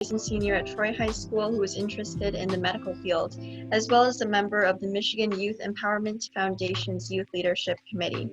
rising senior at Troy High School who is interested in the medical field, as well as a member of the Michigan Youth Empowerment Foundation's Youth Leadership Committee.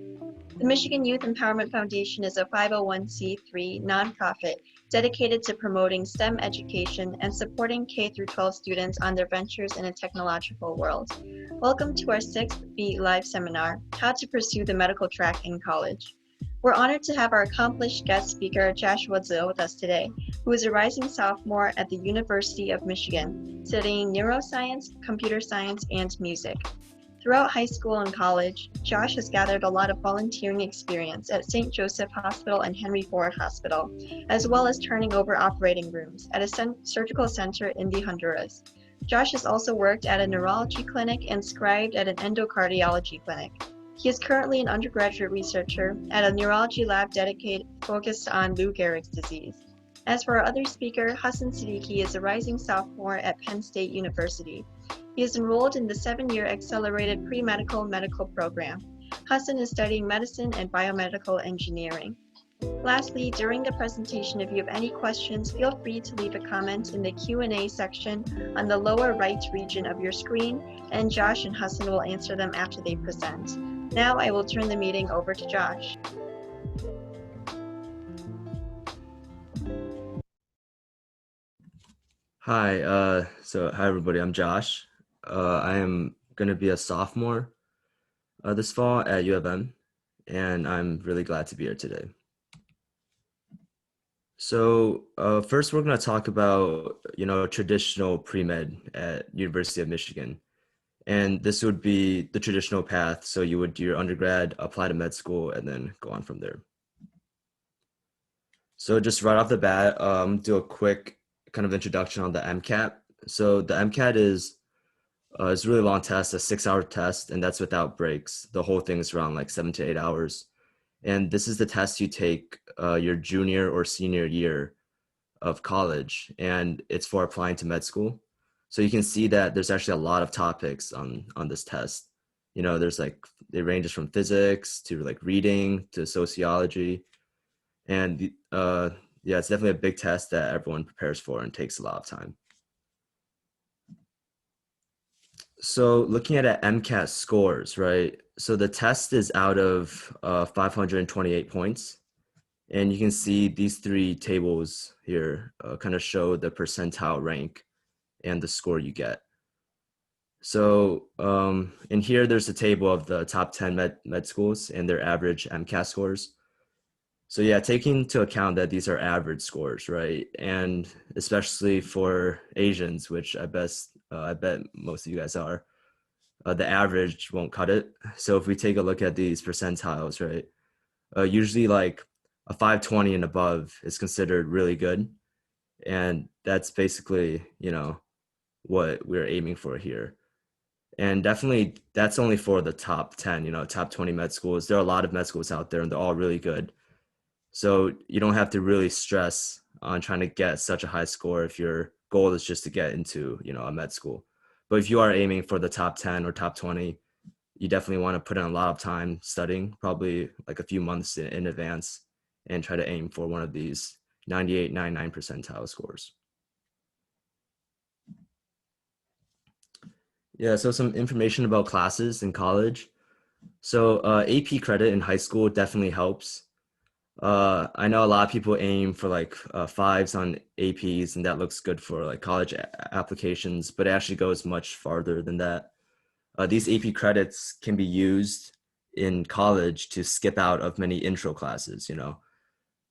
The Michigan Youth Empowerment Foundation is a 501c3 nonprofit dedicated to promoting STEM education and supporting K-12 students on their ventures in a technological world. Welcome to our 6th Be Live seminar, How to Pursue the Medical Track in College. We're honored to have our accomplished guest speaker, Joshua Zill, with us today, who is a rising sophomore at the University of Michigan, studying neuroscience, computer science, and music. Throughout high school and college, Josh has gathered a lot of volunteering experience at St. Joseph Hospital and Henry Ford Hospital, as well as turning over operating rooms at a surgical center in the Honduras. Josh has also worked at a neurology clinic and scribed at an endocardiology clinic. He is currently an undergraduate researcher at a neurology lab focused on Lou Gehrig's disease. As for our other speaker, Hassan Siddiqui is a rising sophomore at Penn State University. He is enrolled in the 7-year Accelerated Premedical-medical Program. Hassan is studying medicine and biomedical engineering. Lastly, during the presentation, if you have any questions, feel free to leave a comment in the Q&A section on the lower right region of your screen, and Josh and Hassan will answer them after they present. Now I will turn the meeting over to Josh. Hi, hi everybody, I'm Josh. I am going to be a sophomore this fall at U of M, and I'm really glad to be here today. So first we're going to talk about, traditional pre-med at University of Michigan. And this would be the traditional path. So you would do your undergrad, apply to med school, and then go on from there. So just right off the bat, do a quick kind of introduction on the MCAT. So the MCAT is a really long test, a 6-hour test, and that's without breaks. The whole thing is around like 7 to 8 hours. And this is the test you take your junior or senior year of college, and it's for applying to med school. So you can see that there's actually a lot of topics on this test. There's it ranges from physics to like reading to sociology. And yeah, it's definitely a big test that everyone prepares for and takes a lot of time. So looking at MCAT scores, right? So the test is out of 528 points. And you can see these 3 tables here kind of show the percentile rank and the score you get. So in here, there's a table of the top 10 med schools and their average MCAT scores. So yeah, taking into account that these are average scores, right? And especially for Asians, which I bet most of you guys are, the average won't cut it. So if we take a look at these percentiles, right? Usually like a 520 and above is considered really good. And that's basically, what we're aiming for here. And definitely that's only for the top 10, top 20 med schools. There are a lot of med schools out there and they're all really good. So you don't have to really stress on trying to get such a high score if your goal is just to get into, a med school. But if you are aiming for the top 10 or top 20, you definitely want to put in a lot of time studying, probably like a few months in advance, and try to aim for one of these 98, 99 percentile scores. Yeah, so some information about classes in college. So AP credit in high school definitely helps. I know a lot of people aim for like 5s on APs, and that looks good for like college applications, but it actually goes much farther than that. These AP credits can be used in college to skip out of many intro classes,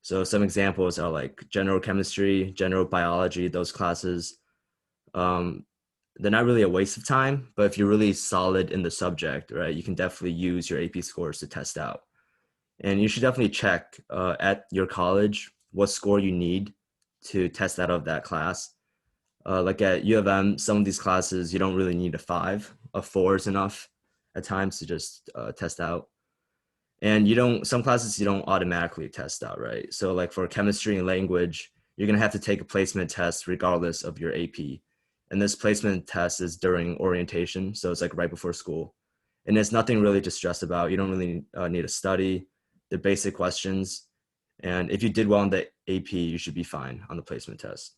So some examples are like general chemistry, general biology, those classes. They're not really a waste of time, but if you're really solid in the subject, right, you can definitely use your AP scores to test out. And you should definitely check at your college what score you need to test out of that class. Like at U of M, some of these classes, you don't really need a 5. A 4 is enough at times to just test out. And some classes you don't automatically test out, right? So like for chemistry and language, you're gonna have to take a placement test regardless of your AP. And this placement test is during orientation, so it's like right before school. And there's nothing really to stress about. You don't really need to study the basic questions. And if you did well on the AP, you should be fine on the placement test.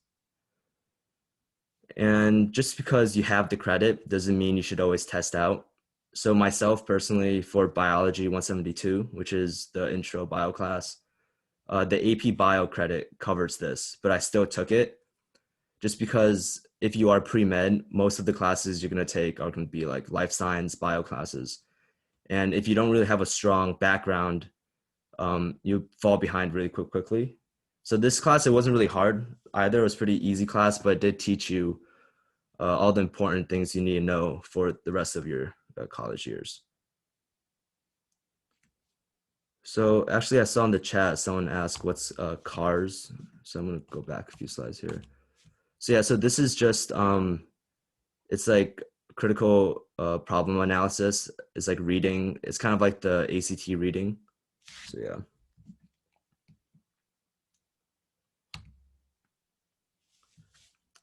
And just because you have the credit doesn't mean you should always test out. So myself personally, for biology 172, which is the intro bio class, the AP bio credit covers this, but I still took it just because if you are pre-med, most of the classes you're going to take are going to be like life science bio classes. And if you don't really have a strong background, you fall behind really quickly. So this class, it wasn't really hard either. It was a pretty easy class, but it did teach you all the important things you need to know for the rest of your college years. So actually I saw in the chat, someone asked what's CARS. So I'm gonna go back a few slides here. So yeah, so this is just, it's like critical problem analysis. It's like reading. It's kind of like the ACT reading. So yeah.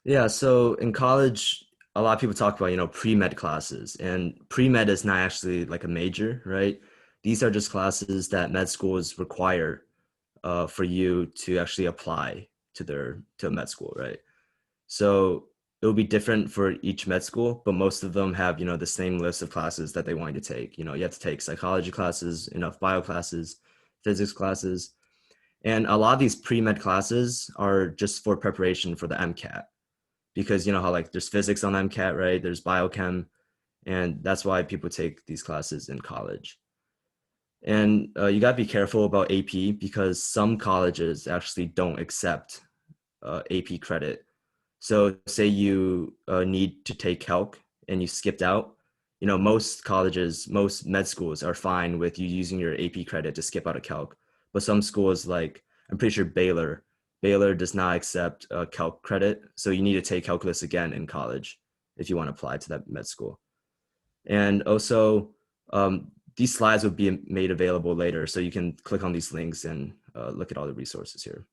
Yeah, so in college, a lot of people talk about, pre-med classes, and pre-med is not actually like a major, right? These are just classes that med schools require for you to actually apply to med school, right? So it will be different for each med school, but most of them have, the same list of classes that they want you to take. You have to take psychology classes, enough bio classes, physics classes. And a lot of these pre-med classes are just for preparation for the MCAT, because you know how like there's physics on MCAT, right? There's biochem, and that's why people take these classes in college. And you got to be careful about AP because some colleges actually don't accept AP credit. So say you need to take calc and you skipped out, most colleges, most med schools are fine with you using your AP credit to skip out of calc. But some schools like, I'm pretty sure Baylor does not accept calc credit. So you need to take calculus again in college if you want to apply to that med school. And also these slides will be made available later. So you can click on these links and look at all the resources here.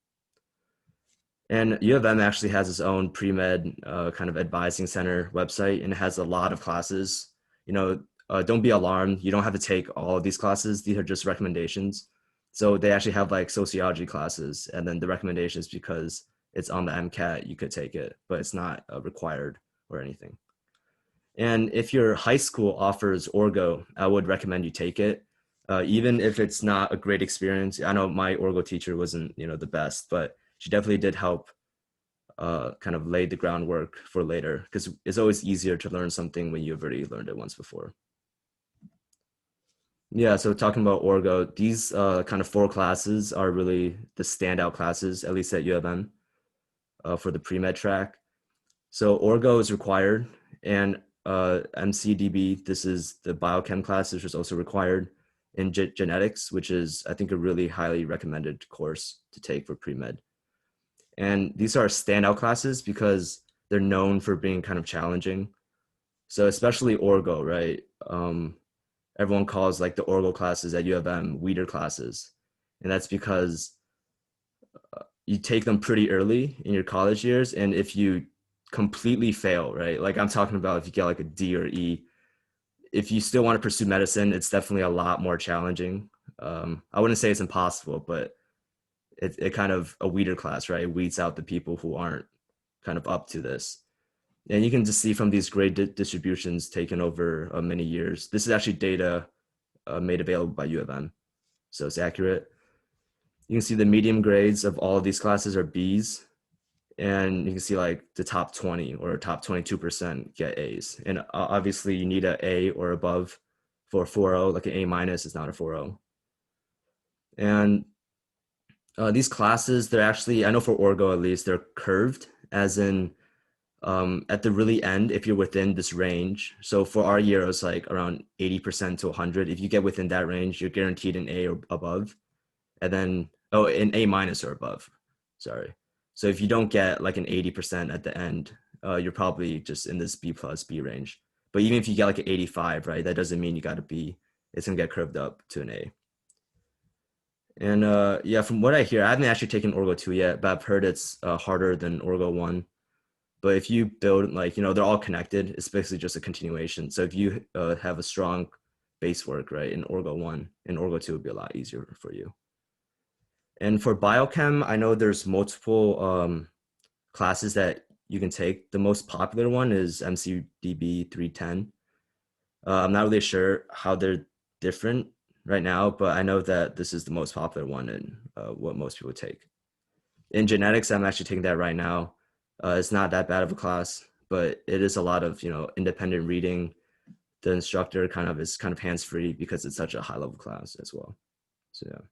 And U of M actually has its own pre-med kind of advising center website, and it has a lot of classes. Don't be alarmed. You don't have to take all of these classes. These are just recommendations. So they actually have like sociology classes, and then the recommendations, because it's on the MCAT, you could take it, but it's not required or anything. And if your high school offers Orgo, I would recommend you take it. Even if it's not a great experience. I know my Orgo teacher wasn't, the best, but she definitely did help kind of lay the groundwork for later, because it's always easier to learn something when you've already learned it once before. Yeah, so talking about Orgo, these kind of 4 classes are really the standout classes, at least at U of M, for the pre-med track. So Orgo is required, and MCDB, this is the biochem class, which is also required, and genetics, which is, I think, a really highly recommended course to take for pre-med. And these are standout classes because they're known for being kind of challenging. So especially Orgo, right? Everyone calls like the Orgo classes at U of M weeder classes. And that's because you take them pretty early in your college years. And if you completely fail, right? Like I'm talking about if you get like a D or E, if you still want to pursue medicine, it's definitely a lot more challenging. I wouldn't say it's impossible, but it kind of a weeder class, right? It weeds out the people who aren't kind of up to this. And you can just see from these grade distributions taken over many years. This is actually data made available by U of M, so it's accurate. You can see the medium grades of all of these classes are Bs, and you can see like the top 20 or top 22% get As. And obviously you need an A or above for a 4.0, like an A minus is not a 4.0. And these classes, they're actually, I know for Orgo at least, they're curved, as in at the really end, if you're within this range. So for our year, it was like around 80% to 100. If you get within that range, you're guaranteed an A or above. And then, an A minus or above, sorry. So if you don't get like an 80% at the end, you're probably just in this B plus B range. But even if you get like an 85, right, that doesn't mean you got a B. It's gonna get curved up to an A. And yeah, from what I hear, I haven't actually taken Orgo 2 yet, but I've heard it's harder than Orgo 1. But if you build like, they're all connected, it's basically just a continuation. So if you have a strong base work, right, in Orgo 1, and Orgo 2 would be a lot easier for you. And for biochem, I know there's multiple classes that you can take. The most popular one is MCDB 310. I'm not really sure how they're different right now, but I know that this is the most popular one and what most people take. In genetics, I'm actually taking that right now. It's not that bad of a class, but it is a lot of, independent reading. The instructor is kind of hands-free because it's such a high level class as well. So yeah.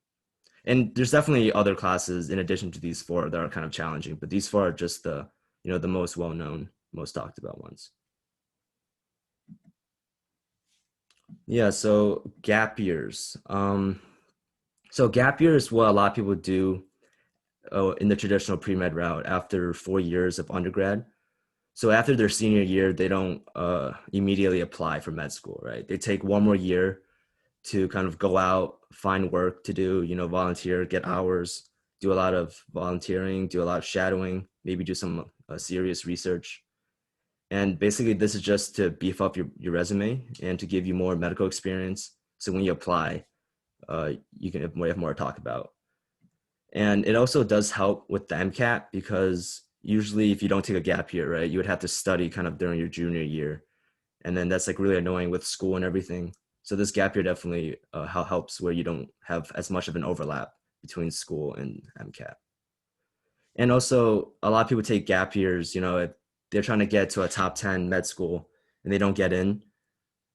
And there's definitely other classes in addition to these four that are kind of challenging, but these four are just the most well-known, most talked about ones. Yeah, so gap years. So gap year is what a lot of people do in the traditional pre-med route after 4 years of undergrad. So after their senior year, they don't immediately apply for med school, right? They take one more year to kind of go out, find work to do, volunteer, get hours, do a lot of volunteering, do a lot of shadowing, maybe do some serious research. And basically this is just to beef up your resume and to give you more medical experience. So when you apply, you have more to talk about. And it also does help with the MCAT because usually if you don't take a gap year, right, you would have to study kind of during your junior year. And then that's like really annoying with school and everything. So this gap year definitely helps where you don't have as much of an overlap between school and MCAT. And also a lot of people take gap years, if they're trying to get to a top 10 med school and they don't get in,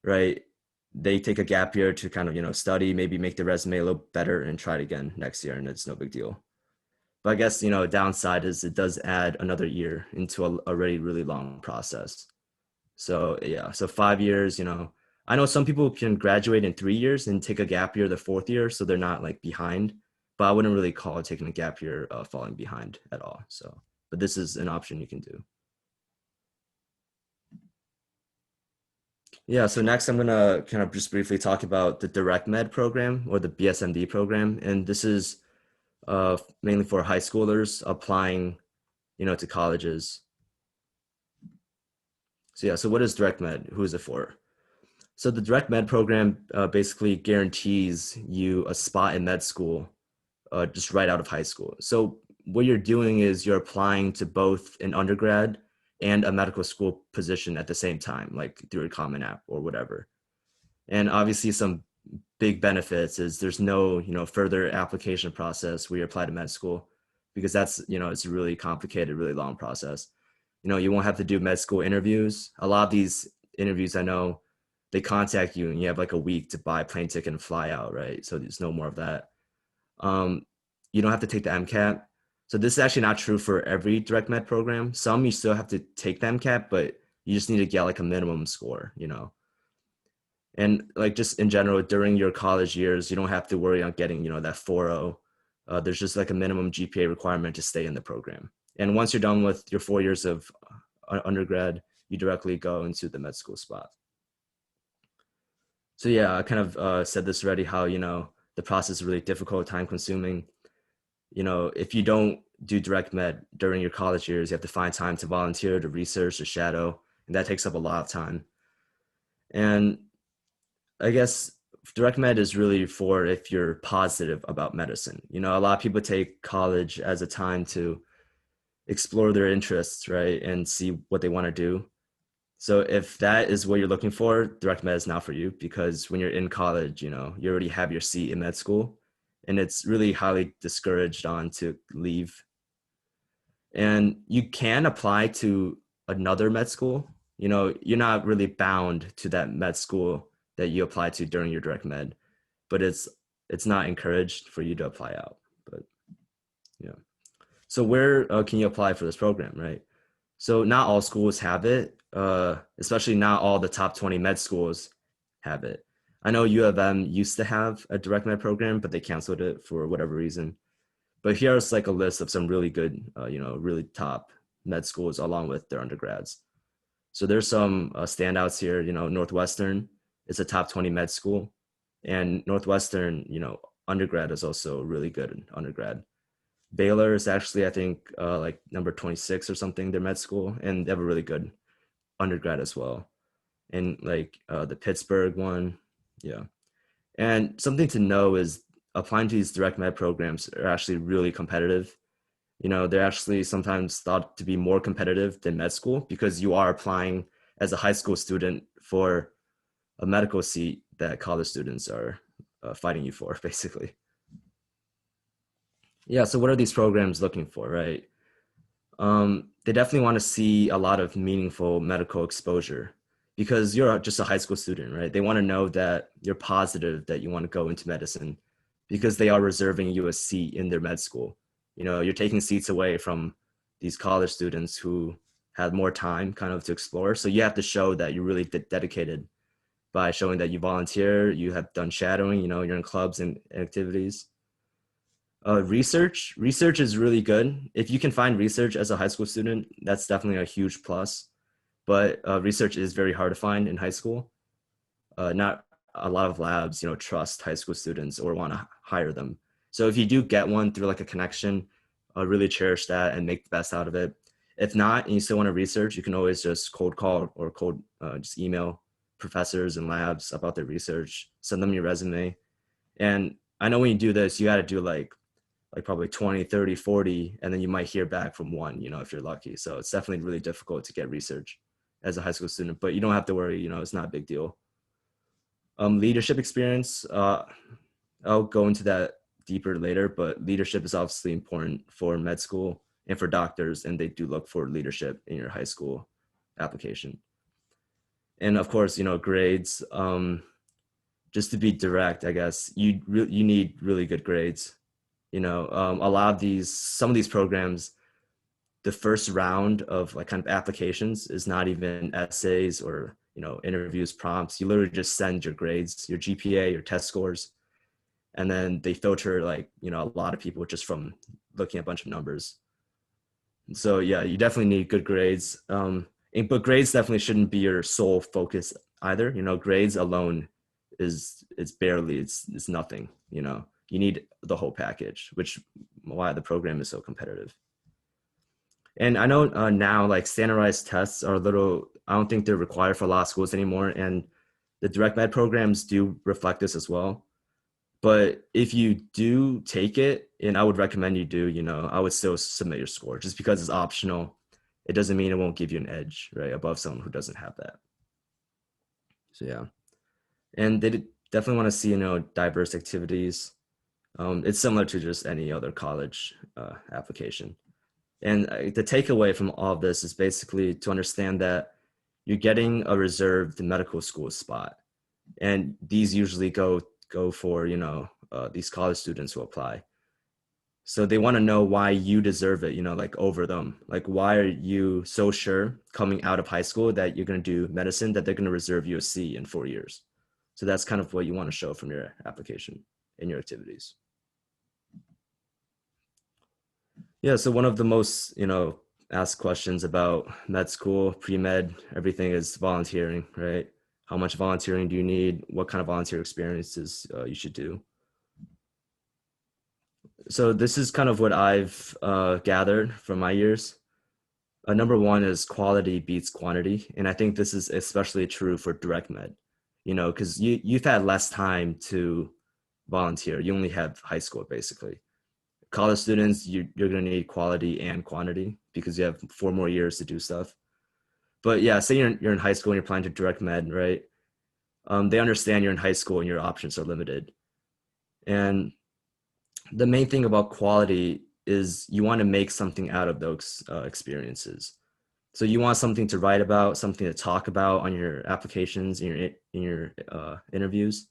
right? They take a gap year to kind of, study, maybe make the resume a little better and try it again next year. And it's no big deal. But I guess, downside is it does add another year into a already really long process. So yeah, so 5 years, I know some people can graduate in 3 years and take a gap year the fourth year, so they're not like behind, but I wouldn't really call taking a gap year falling behind at all. So, but this is an option you can do. Yeah, so next I'm gonna kind of just briefly talk about the direct med program or the BSMD program. And this is mainly for high schoolers applying, to colleges. So yeah, so what is direct med? Who is it for? So the direct med program basically guarantees you a spot in med school just right out of high school. So what you're doing is you're applying to both an undergrad and a medical school position at the same time, like through a Common App or whatever. And obviously some big benefits is there's no, further application process where you apply to med school because that's, it's a really complicated, really long process. You won't have to do med school interviews. A lot of these interviews I know, they contact you and you have like a week to buy a plane ticket and fly out, right? So there's no more of that. You don't have to take the MCAT. So this is actually not true for every direct med program. Some you still have to take the MCAT, but you just need to get like a minimum score, And like just in general, during your college years, you don't have to worry on getting, that 4.0. There's just like a minimum GPA requirement to stay in the program. And once you're done with your 4 years of undergrad, you directly go into the med school spot. So yeah, I kind of said this already, how, the process is really difficult, time consuming. If you don't do direct med during your college years, you have to find time to volunteer, to research, to shadow, and that takes up a lot of time. And I guess direct med is really for if you're positive about medicine. A lot of people take college as a time to explore their interests, right? And see what they want to do. So if that is what you're looking for, direct med is not for you because when you're in college, you already have your seat in med school and it's really highly discouraged on to leave. And you can apply to another med school. You're not really bound to that med school that you apply to during your direct med, but it's not encouraged for you to apply out. But yeah. So where can you apply for this program, right? So not all schools have it, especially not all the top 20 med schools have it. I know U of M used to have a direct med program, but they canceled it for whatever reason. But here's like a list of some really good, really top med schools along with their undergrads. So there's some standouts here. Northwestern is a top 20 med school, and Northwestern, undergrad is also really good undergrad. Baylor is actually, I think, like number 26 or something, their med school, and they have a really good undergrad as well. And like the Pittsburgh one, yeah. And something to know is applying to these direct med programs are actually really competitive. You know, they're actually sometimes thought to be more competitive than med school because you are applying as a high school student for a medical seat that college students are fighting you for, basically. Yeah, so what are these programs looking for, right? They definitely want to see a lot of meaningful medical exposure because you're just a high school student, right? They want to know that you're positive that you want to go into medicine because they are reserving you a seat in their med school. You know, you're taking seats away from these college students who had more time kind of to explore. So you have to show that you're really dedicated by showing that you volunteer, you have done shadowing, you know, you're in clubs and activities. Research is really good. If you can find research as a high school student, that's definitely a huge plus. But research is very hard to find in high school. Not a lot of labs, you know, trust high school students or want to hire them. So if you do get one through like a connection, really cherish that and make the best out of it. If not, and you still want to research, you can always just cold call or just email professors and labs about their research, send them your resume. And I know when you do this, you got to do like probably 20, 30, 40, and then you might hear back from one, you know, if you're lucky. So it's definitely really difficult to get research as a high school student, but you don't have to worry, you know, it's not a big deal. Leadership experience, I'll go into that deeper later, but leadership is obviously important for med school and for doctors, and they do look for leadership in your high school application. And of course, you know, grades, just to be direct, I guess, you need really good grades. You know, a lot of some of these programs, the first round of like kind of applications is not even essays or, you know, interviews, prompts. You literally just send your grades, your GPA, your test scores, and then they filter like, you know, a lot of people just from looking at a bunch of numbers. And so yeah, you definitely need good grades. But grades definitely shouldn't be your sole focus either. You know, grades alone it's nothing, you know. You need the whole package, which why the program is so competitive. And I know now like standardized tests are a little, I don't think they're required for a lot of schools anymore. And the direct med programs do reflect this as well. But if you do take it, and I would recommend you do, you know, I would still submit your score just because it's optional. It doesn't mean it won't give you an edge, right, above someone who doesn't have that. So yeah. And they definitely want to see, you know, diverse activities. It's similar to just any other college application. And the takeaway from all of this is basically to understand that you're getting a reserved medical school spot. And these usually go for, you know, these college students who apply. So they want to know why you deserve it, you know, like over them. Like, why are you so sure coming out of high school that you're going to do medicine that they're going to reserve you a C in 4 years? So that's kind of what you want to show from your application and your activities. Yeah, so one of the most, you know, asked questions about med school, pre-med, everything is volunteering, right? How much volunteering do you need? What kind of volunteer experiences you should do? So this is kind of what I've gathered from my years. Number one is quality beats quantity. And I think this is especially true for direct med, you know, because you've had less time to volunteer. You only have high school, basically. College students, you're going to need quality and quantity because you have 4 more years to do stuff. But yeah, say you're in high school and you're planning to direct med, right? They understand you're in high school and your options are limited. And the main thing about quality is you want to make something out of those experiences. So you want something to write about, something to talk about on your applications, in your interviews.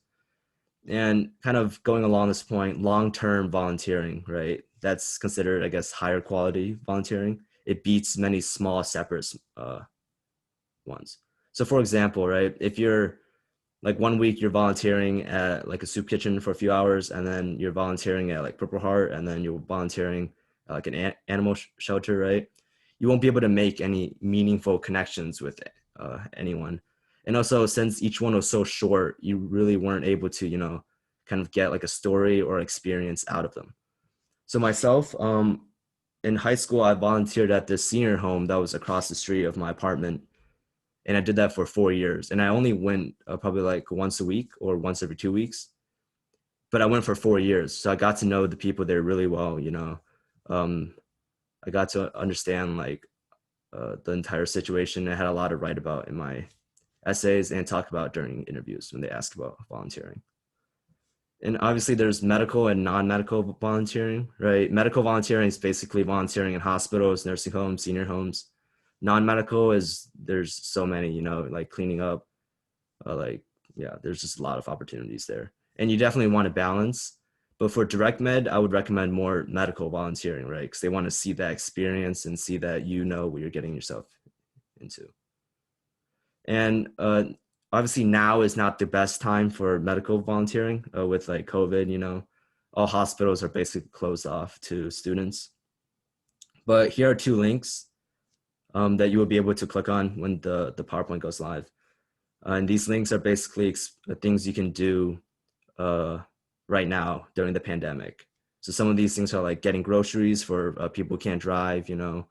And kind of going along this point, long-term volunteering, right? That's considered, I guess, higher quality volunteering. It beats many small separate ones. So for example, right, if you're like 1 week you're volunteering at like a soup kitchen for a few hours, and then you're volunteering at like Purple Heart, and then you're volunteering like an animal shelter, right? You won't be able to make any meaningful connections with anyone. And also, since each one was so short, you really weren't able to, you know, kind of get like a story or experience out of them. So myself, in high school, I volunteered at this senior home that was across the street of my apartment. And I did that for 4 years. And I only went probably like once a week or once every 2 weeks. But I went for 4 years. So I got to know the people there really well, you know. I got to understand like the entire situation. I had a lot to write about in my essays and talk about during interviews when they ask about volunteering. And obviously there's medical and non-medical volunteering, right? Medical volunteering is basically volunteering in hospitals, nursing homes, senior homes. Non-medical is, there's so many, you know, like cleaning up, like, yeah, there's just a lot of opportunities there. And you definitely want to balance. But for direct med, I would recommend more medical volunteering, right? Because they want to see that experience and see that you know what you're getting yourself into. And obviously now is not the best time for medical volunteering with like COVID, you know, all hospitals are basically closed off to students. But here are two links that you will be able to click on when the PowerPoint goes live. And these links are basically things you can do right now during the pandemic. So some of these things are like getting groceries for people who can't drive, you know.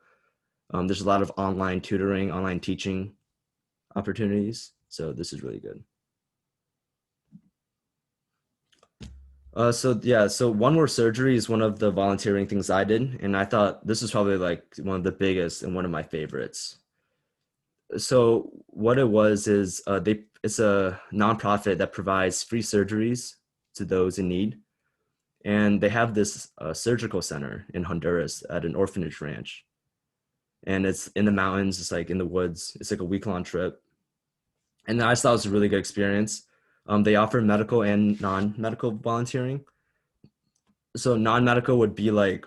There's a lot of online tutoring, online teaching opportunities. So this is really good. So one more surgery is one of the volunteering things I did. And I thought this was probably like one of the biggest and one of my favorites. So what it was is it's a nonprofit that provides free surgeries to those in need. And they have this surgical center in Honduras at an orphanage ranch. And it's in the mountains, it's like in the woods. It's like a week-long trip. And I thought it was a really good experience. They offer medical and non-medical volunteering. So non-medical would be like,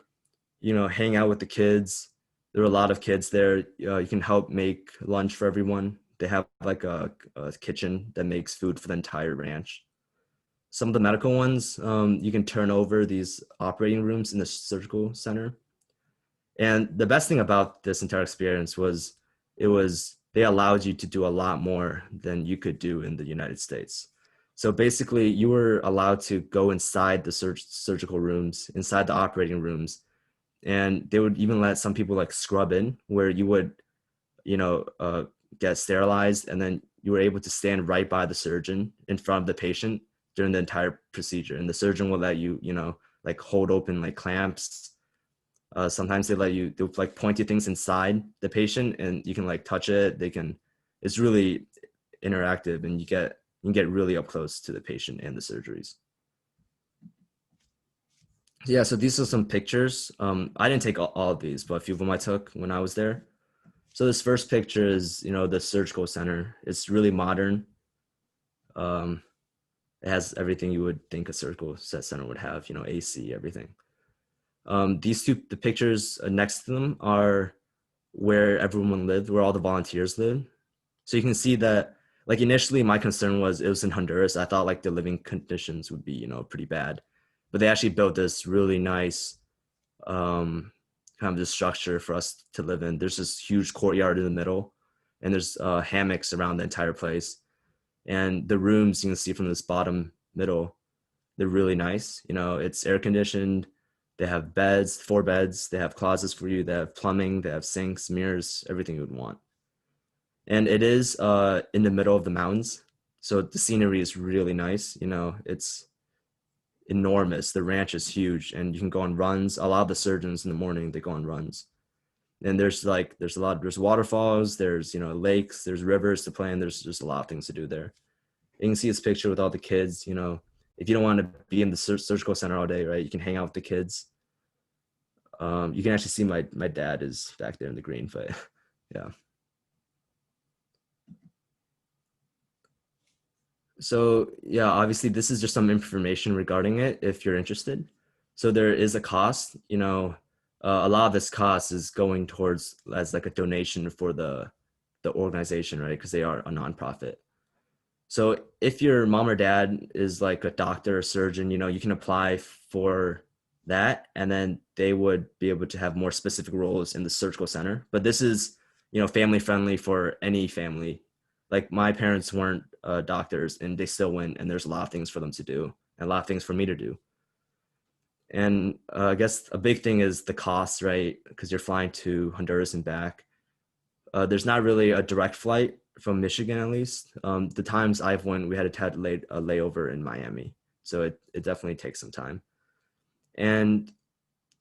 you know, hang out with the kids. There are a lot of kids there. You can help make lunch for everyone. They have like a kitchen that makes food for the entire ranch. Some of the medical ones, you can turn over these operating rooms in the surgical center. And the best thing about this entire experience was they allowed you to do a lot more than you could do in the United States. So basically you were allowed to go inside the surgical rooms, inside the operating rooms, and they would even let some people like scrub in where you would, you know, get sterilized, and then you were able to stand right by the surgeon in front of the patient during the entire procedure. And the surgeon will let you, you know, like hold open like clamps. Sometimes they'll like point you things inside the patient and you can like touch it. It's really interactive, and you can get really up close to the patient and the surgeries. Yeah, so these are some pictures. I didn't take all of these, but a few of them I took when I was there. So this first picture is, you know, the surgical center. It's really modern. It has everything you would think a surgical center would have, you know, AC, everything. The pictures next to them are where everyone lived, where all the volunteers lived. So you can see that, like initially my concern was it was in Honduras. I thought like the living conditions would be, you know, pretty bad, but they actually built this really nice kind of this structure for us to live in. There's this huge courtyard in the middle, and there's hammocks around the entire place. And the rooms you can see from this bottom middle, they're really nice. You know, it's air conditioned. They have beds, 4 beds. They have closets for you. They have plumbing. They have sinks, mirrors, everything you would want. And it is in the middle of the mountains. So the scenery is really nice. You know, it's enormous. The ranch is huge, and you can go on runs. A lot of the surgeons in the morning, they go on runs. And there's waterfalls, there's, you know, lakes, there's rivers to play in. There's just a lot of things to do there. You can see this picture with all the kids. You know, if you don't want to be in the surgical center all day, right, you can hang out with the kids. You can actually see my dad is back there in the green, but yeah. So yeah, obviously this is just some information regarding it if you're interested. So there is a cost, you know, a lot of this cost is going towards as like a donation for the organization, right? Because they are a nonprofit. So if your mom or dad is like a doctor or surgeon, you know, you can apply for that, and then they would be able to have more specific roles in the surgical center. But this is, you know, family friendly for any family. Like my parents weren't doctors, and they still went, and there's a lot of things for them to do and a lot of things for me to do. And I guess a big thing is the cost, right? Because you're flying to Honduras and back. There's not really a direct flight from Michigan, at least. The times I've went, we had a layover in Miami. So it definitely takes some time. And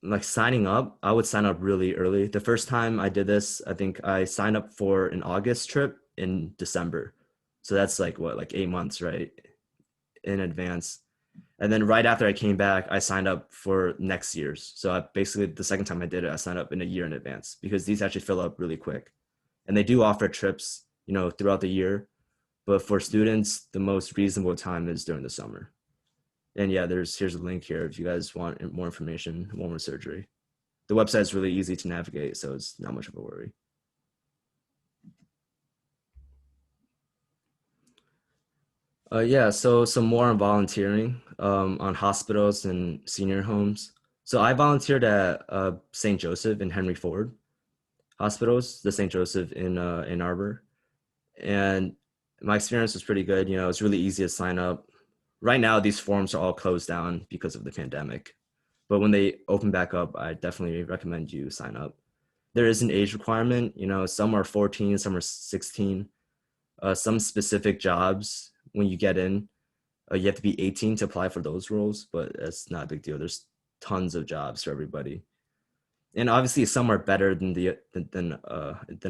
like signing up, I would sign up really early. The first time I did this, I think I signed up for an August trip in December. So that's like what, like 8 months, right, in advance. And then right after I came back, I signed up for next year's. So I basically, the second time I did it, I signed up in a year in advance because these actually fill up really quick. And they do offer trips, throughout the year. But for students, the most reasonable time is during the summer. And yeah, here's a link here if you guys want more information, more surgery. The website is really easy to navigate, so it's not much of a worry. Yeah, so some more on volunteering on hospitals and senior homes. So I volunteered at St. Joseph and Henry Ford hospitals, the St. Joseph in Ann Arbor. And my experience was pretty good. It's really easy to sign up. Right now, these forums are all closed down because of the pandemic. But when they open back up, I definitely recommend you sign up. There is an age requirement. Some are 14, some are 16. Some specific jobs, when you get in, you have to be 18 to apply for those roles, but it's not a big deal. There's tons of jobs for everybody. And obviously some are better than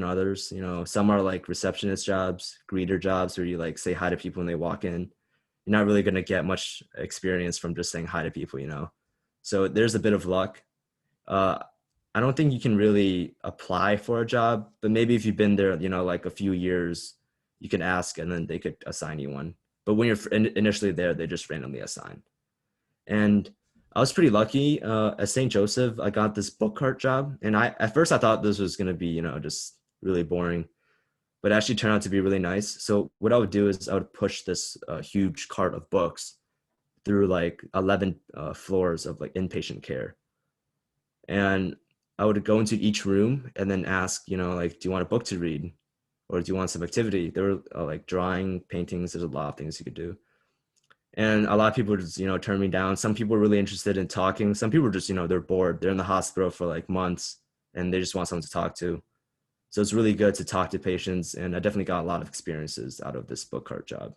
others. Some are like receptionist jobs, greeter jobs, where you like say hi to people when they walk in. You're not really going to get much experience from just saying hi to people. So there's a bit of luck. I don't think you can really apply for a job, but maybe if you've been there, like a few years, you can ask and then they could assign you one. But when you're initially there, they just randomly assign. And I was pretty lucky. At St. Joseph, I got this book cart job. And at first I thought this was going to be, just really boring, but it actually turned out to be really nice. So what I would do is I would push this huge cart of books through like 11 floors of like inpatient care. And I would go into each room and then ask, like, do you want a book to read? Or do you want some activity? There were like drawing, paintings. There's a lot of things you could do. And a lot of people just, turn me down. Some people were really interested in talking. Some people were just, they're bored. They're in the hospital for like months and they just want someone to talk to. So it's really good to talk to patients. And I definitely got a lot of experiences out of this book cart job.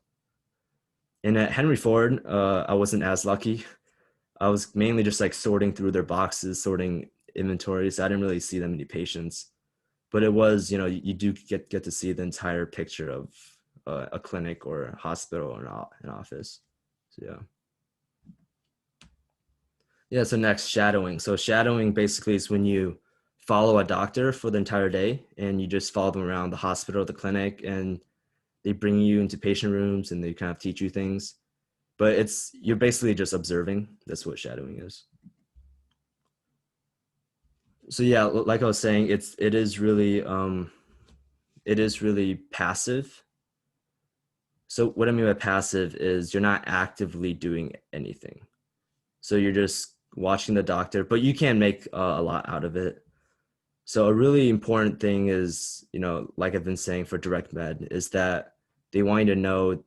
And at Henry Ford, I wasn't as lucky. I was mainly just like sorting through their boxes, sorting inventories. I didn't really see that many patients, but it was, you do get to see the entire picture of a clinic or a hospital or an office. So yeah. Yeah, so next, shadowing. So shadowing basically is when you follow a doctor for the entire day and you just follow them around the hospital, the clinic, and they bring you into patient rooms and they kind of teach you things. But you're basically just observing. That's what shadowing is. So yeah, like I was saying, it is really passive. So what I mean by passive is you're not actively doing anything. So you're just watching the doctor, but you can make a lot out of it. So a really important thing is, like I've been saying for direct med, is that they want you to know,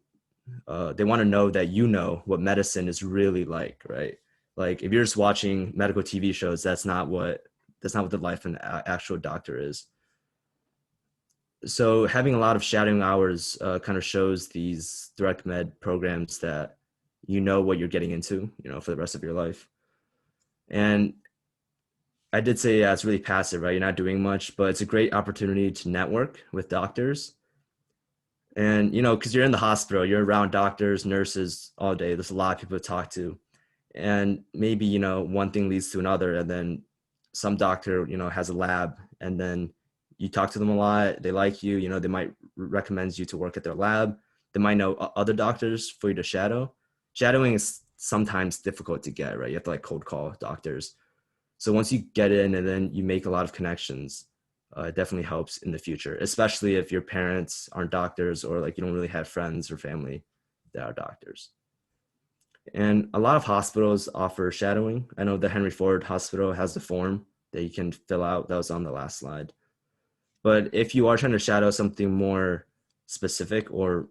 they want to know that what medicine is really like, right? Like if you're just watching medical TV shows, that's not what the life of an actual doctor is. So having a lot of shadowing hours kind of shows these direct med programs that what you're getting into, for the rest of your life. And I did say, yeah, it's really passive, right? You're not doing much, but it's a great opportunity to network with doctors. And, because you're in the hospital, you're around doctors, nurses all day. There's a lot of people to talk to. And maybe, one thing leads to another. And then some doctor, has a lab and then you talk to them a lot. They like you, they might recommend you to work at their lab. They might know other doctors for you to shadow. Shadowing is sometimes difficult to get, right? You have to like cold call doctors. So once you get in and then you make a lot of connections, it definitely helps in the future, especially if your parents aren't doctors or like you don't really have friends or family that are doctors. And a lot of hospitals offer shadowing. I know the Henry Ford Hospital has the form that you can fill out. That was on the last slide. But if you are trying to shadow something more specific or,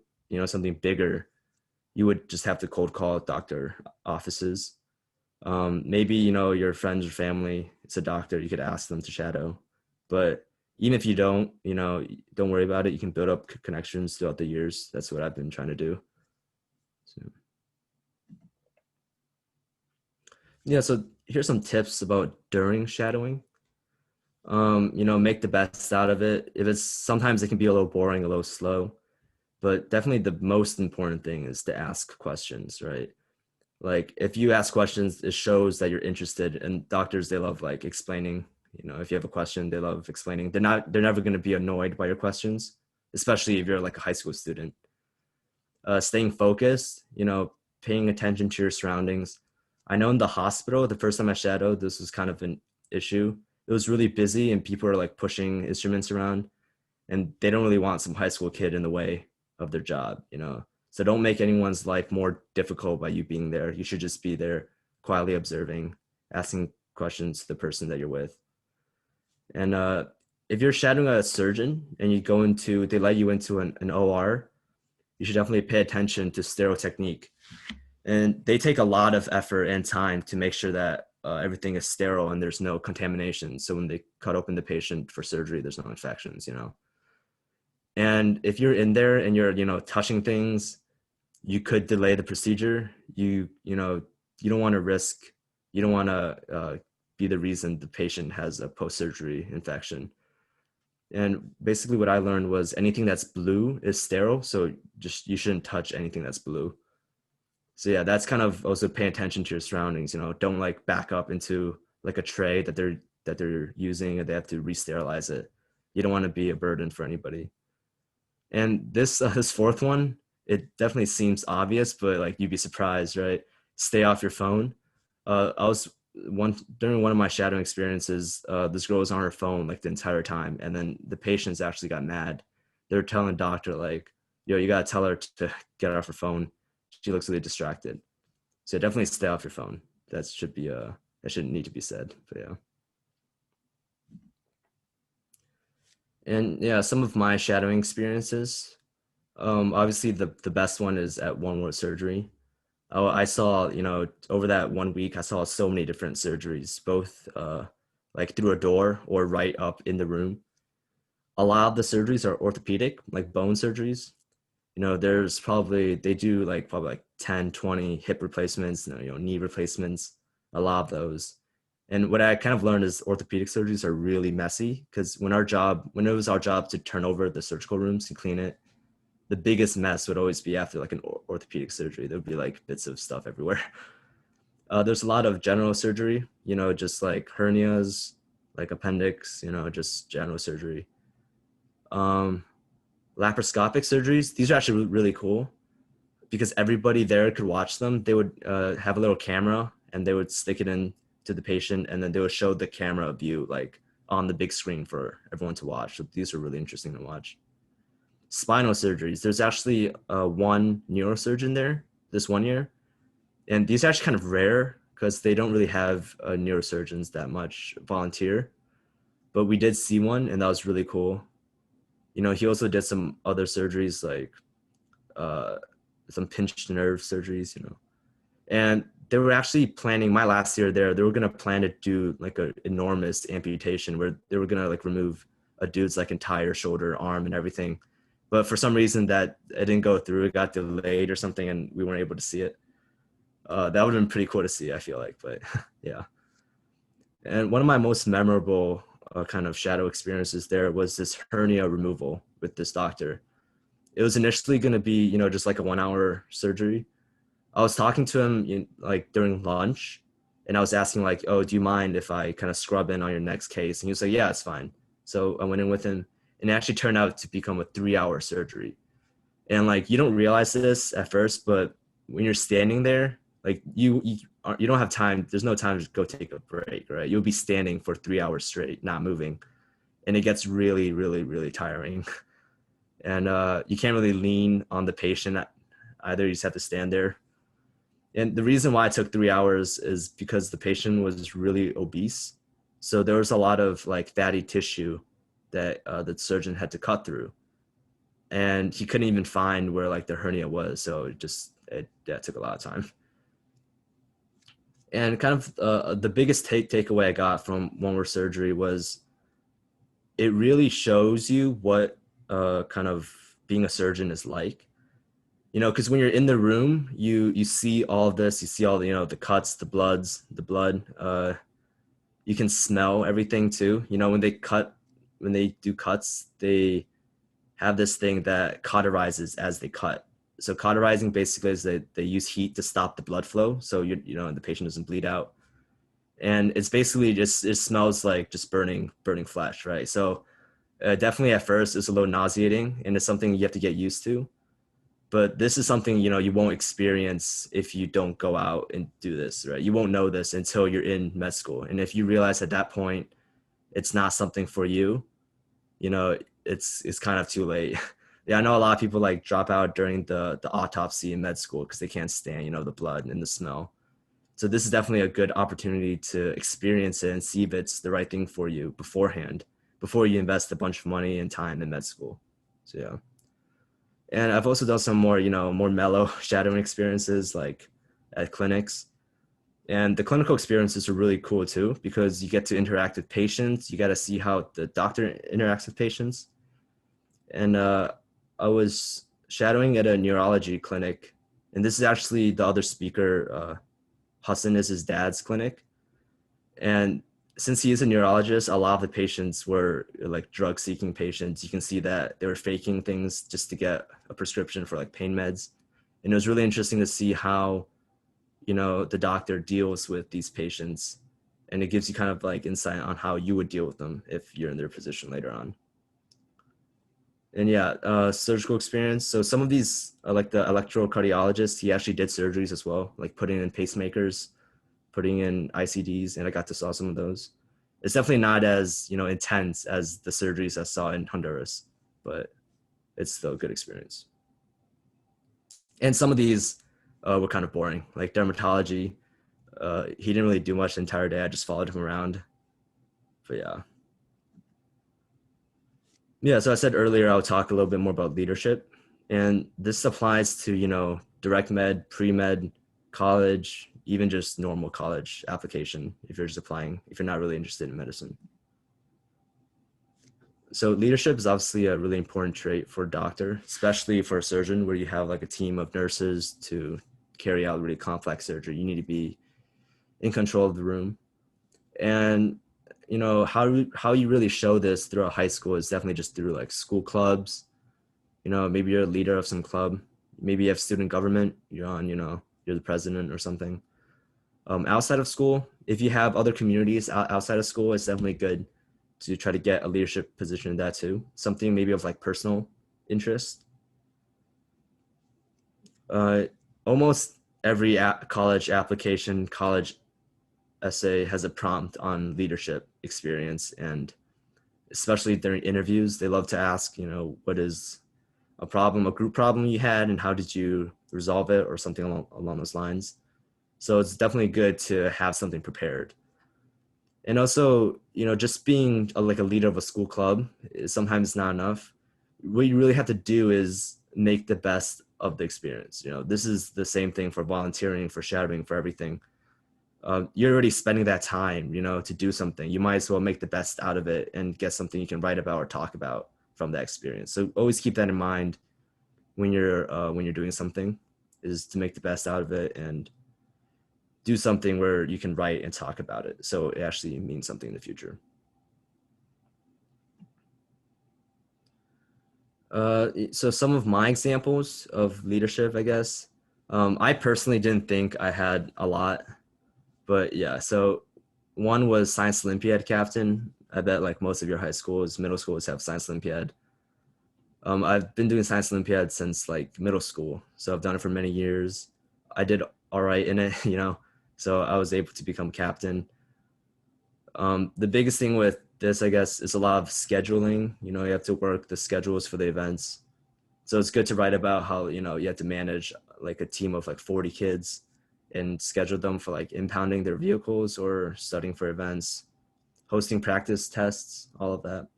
something bigger, you would just have to cold call doctor offices. Maybe, your friends or family, it's a doctor, you could ask them to shadow. But even if you don't, don't worry about it. You can build up connections throughout the years. That's what I've been trying to do. So. Yeah, so here's some tips about during shadowing. Make the best out of it. If it's sometimes it can be a little boring, a little slow, but definitely the most important thing is to ask questions, right? Like if you ask questions, it shows that you're interested. And doctors, they love like explaining. If you have a question, they love explaining. They're never going to be annoyed by your questions, especially if you're like a high school student. Staying focused, paying attention to your surroundings. I know in the hospital, the first time I shadowed, this was kind of an issue. It was really busy and people are like pushing instruments around and they don't really want some high school kid in the way of their job. So don't make anyone's life more difficult by you being there. You should just be there quietly observing, asking questions to the person that you're with. And if you're shadowing a surgeon and they let you into an OR, you should definitely pay attention to sterile technique. And they take a lot of effort and time to make sure that everything is sterile and there's no contamination. So when they cut open the patient for surgery, there's no infections. And if you're in there and you're touching things, you could delay the procedure. You don't want to risk. You don't want to be the reason the patient has a post-surgery infection. And basically what I learned was anything that's blue is sterile. So you shouldn't touch anything that's blue. So yeah, that's kind of also paying attention to your surroundings. Don't like back up into like a tray that they're using and they have to re-sterilize it. You don't want to be a burden for anybody. And this fourth one, it definitely seems obvious, but like you'd be surprised, right? Stay off your phone. During one of my shadowing experiences, this girl was on her phone like the entire time, and then the patients actually got mad. They were telling the doctor like, "Yo, you gotta tell her to get off her phone. She looks really distracted." So definitely stay off your phone. That shouldn't need to be said, but yeah. And yeah, some of my shadowing experiences. Obviously the best one is at one word surgery. Oh, I saw, over that 1 week, I saw so many different surgeries, both like through a door or right up in the room. A lot of the surgeries are orthopedic, like bone surgeries. They do like probably like 10, 20 hip replacements, knee replacements, a lot of those. And what I kind of learned is orthopedic surgeries are really messy because when it was our job to turn over the surgical rooms and clean it, the biggest mess would always be after like an orthopedic surgery. There would be like bits of stuff everywhere. There's a lot of general surgery, just like hernias, like appendix, just general surgery. Laparoscopic surgeries, these are actually really cool because everybody there could watch them. They would have a little camera and they would stick it in to the patient and then they would show the camera view like on the big screen for everyone to watch. So these are really interesting to watch. Spinal surgeries. There's actually one neurosurgeon there this 1 year. And these are actually kind of rare because they don't really have neurosurgeons that much volunteer. But we did see one and that was really cool. He also did some other surgeries like some pinched nerve surgeries, And they were actually planning my last year there. They were going to plan to do like an enormous amputation where they were going to like remove a dude's like entire shoulder, arm and everything. But for some reason that it didn't go through, it got delayed or something and we weren't able to see it. That would have been pretty cool to see, I feel like, but yeah. And one of my most memorable kind of shadow experiences there was this hernia removal with this doctor. It was initially going to be, just like a 1 hour surgery. I was talking to him like during lunch and I was asking like, "Oh, do you mind if I kind of scrub in on your next case?" And he was like, "Yeah, it's fine." So I went in with him and it actually turned out to become a 3 hour surgery. And like, you don't realize this at first, but when you're standing there, like you don't have time. There's no time to go take a break, right? You'll be standing for 3 hours straight, not moving. And it gets really, really, really tiring. And you can't really lean on the patient either. You just have to stand there. And the reason why it took 3 hours is because the patient was really obese. So there was a lot of like fatty tissue that the surgeon had to cut through. And he couldn't even find where like the hernia was. So it took a lot of time. And kind of the biggest takeaway I got from one word surgery was it really shows you what kind of being a surgeon is like. You know, because when you're in the room, you see all of this, you see all the, you know, the cuts, the blood. You can smell everything too. You know, when they do cuts, they have this thing that cauterizes as they cut. So cauterizing basically is that they use heat to stop the blood flow, so you know the patient doesn't bleed out. And it's basically just, it smells like just burning flesh, right? So definitely at first it's a little nauseating, and it's something you have to get used to. But this is something, you know, you won't experience if you don't go out and do this, right? You won't know this until you're in med school, and if you realize at that point it's not something for you, you know, it's kind of too late. Yeah, I know a lot of people like drop out during the autopsy in med school because they can't stand, you know, the blood and the smell. So this is definitely a good opportunity to experience it and see if it's the right thing for you beforehand, before you invest a bunch of money and time in med school. So yeah. And I've also done some more, you know, more mellow shadowing experiences like at clinics. And the clinical experiences are really cool too, because you get to interact with patients. You got to see how the doctor interacts with patients. And I was shadowing at a neurology clinic, and this is actually the other speaker. Hassan is his dad's clinic, and since he is a neurologist, a lot of the patients were like drug-seeking patients. You can see that they were faking things just to get a prescription for like pain meds, and it was really interesting to see how, you know, the doctor deals with these patients, and it gives you kind of like insight on how you would deal with them if you're in their position later on. And yeah, surgical experience. So some of these, like the electrocardiologist, he actually did surgeries as well, like putting in pacemakers, putting in ICDs, and I got to saw some of those. It's definitely not as, you know, intense as the surgeries I saw in Honduras, but it's still a good experience. And some of these were kind of boring, like dermatology. He didn't really do much the entire day. I just followed him around. But yeah. Yeah, so I said earlier I'll talk a little bit more about leadership, and this applies to, you know, direct med, pre-med, college, even just normal college application if you're just applying, if you're not really interested in medicine. So leadership is obviously a really important trait for a doctor, especially for a surgeon where you have like a team of nurses to carry out really complex surgery. You need to be in control of the room. And you know, how you really show this throughout high school is definitely just through like school clubs. You know, maybe you're a leader of some club, maybe you have student government, you're on, you know, you're the president or something. Outside of school, if you have other communities outside of school, it's definitely good to try to get a leadership position in that too, something maybe of like personal interest. uh, Almost every college application, college essay has a prompt on leadership experience, and especially during interviews, they love to ask, you know, what is a problem, a group problem you had, and how did you resolve it, or something along those lines. So it's definitely good to have something prepared. And also, you know, just being like a leader of a school club is sometimes not enough. What you really have to do is make the best of the experience. You know, this is the same thing for volunteering, for shadowing, for everything. You're already spending that time, you know, to do something. You might as well make the best out of it and get something you can write about or talk about from that experience. So always keep that in mind when you're doing something, is to make the best out of it and do something where you can write and talk about it, so it actually means something in the future. So some of my examples of leadership, I guess. I personally didn't think I had a lot, but yeah. So one was Science Olympiad captain. I bet like most of your high schools, middle schools have Science Olympiad. I've been doing Science Olympiad since like middle school, so I've done it for many years. I did all right in it, you know, so I was able to become captain. The biggest thing with this, I guess, is a lot of scheduling. You know, you have to work the schedules for the events. So it's good to write about how, you know, you have to manage like a team of like 40 kids and schedule them for like impounding their vehicles or studying for events, hosting practice tests, all of that.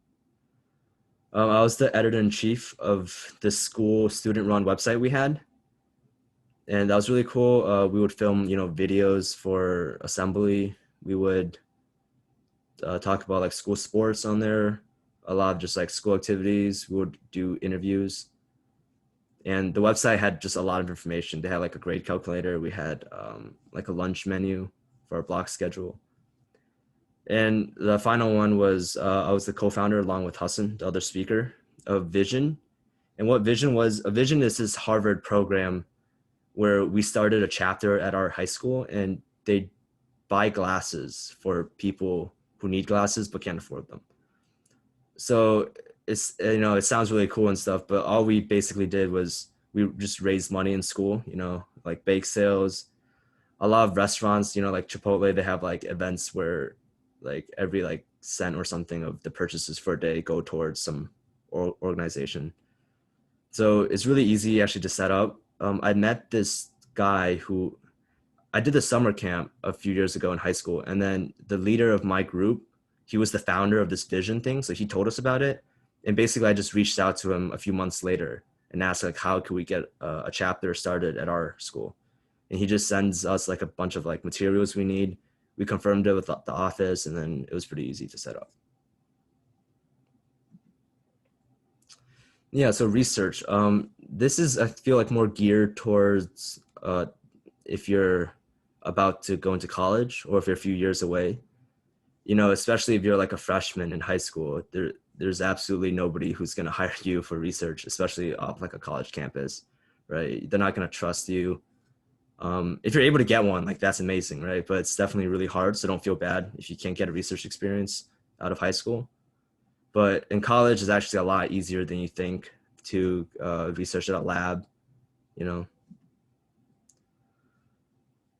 I was the editor-in-chief of this school student-run website we had, and that was really cool. We would film, you know, videos for assembly. We would talk about like school sports on there, a lot of just like school activities. We would do interviews, And the website had just a lot of information. They had like a grade calculator. We had like a lunch menu for our block schedule. And the final one was I was the co-founder along with Hassan, the other speaker, of Vision. And what Vision was, a Vision is this Harvard program where we started a chapter at our high school, and they buy glasses for people who need glasses but can't afford them. So it's, you know, it sounds really cool and stuff, but all we basically did was we just raised money in school, you know, like bake sales. A lot of restaurants, you know, like Chipotle, they have like events where like every like cent or something of the purchases for a day go towards some organization. So it's really easy actually to set up. I met this guy who I did the summer camp a few years ago in high school, and then the leader of my group, he was the founder of this Vision thing, so he told us about it. And basically, I just reached out to him a few months later and asked like, how could we get a chapter started at our school? And he just sends us like a bunch of like materials we need. We confirmed it with the office, and then it was pretty easy to set up. Yeah, so research. This is, I feel like, more geared towards if you're about to go into college or if you're a few years away. You know, especially if you're like a freshman in high school, there's absolutely nobody who's going to hire you for research, especially off like a college campus, right? They're not going to trust you. If you're able to get one, like that's amazing, right? But it's definitely really hard. So don't feel bad if you can't get a research experience out of high school. But in college, it's actually a lot easier than you think to research at a lab, you know.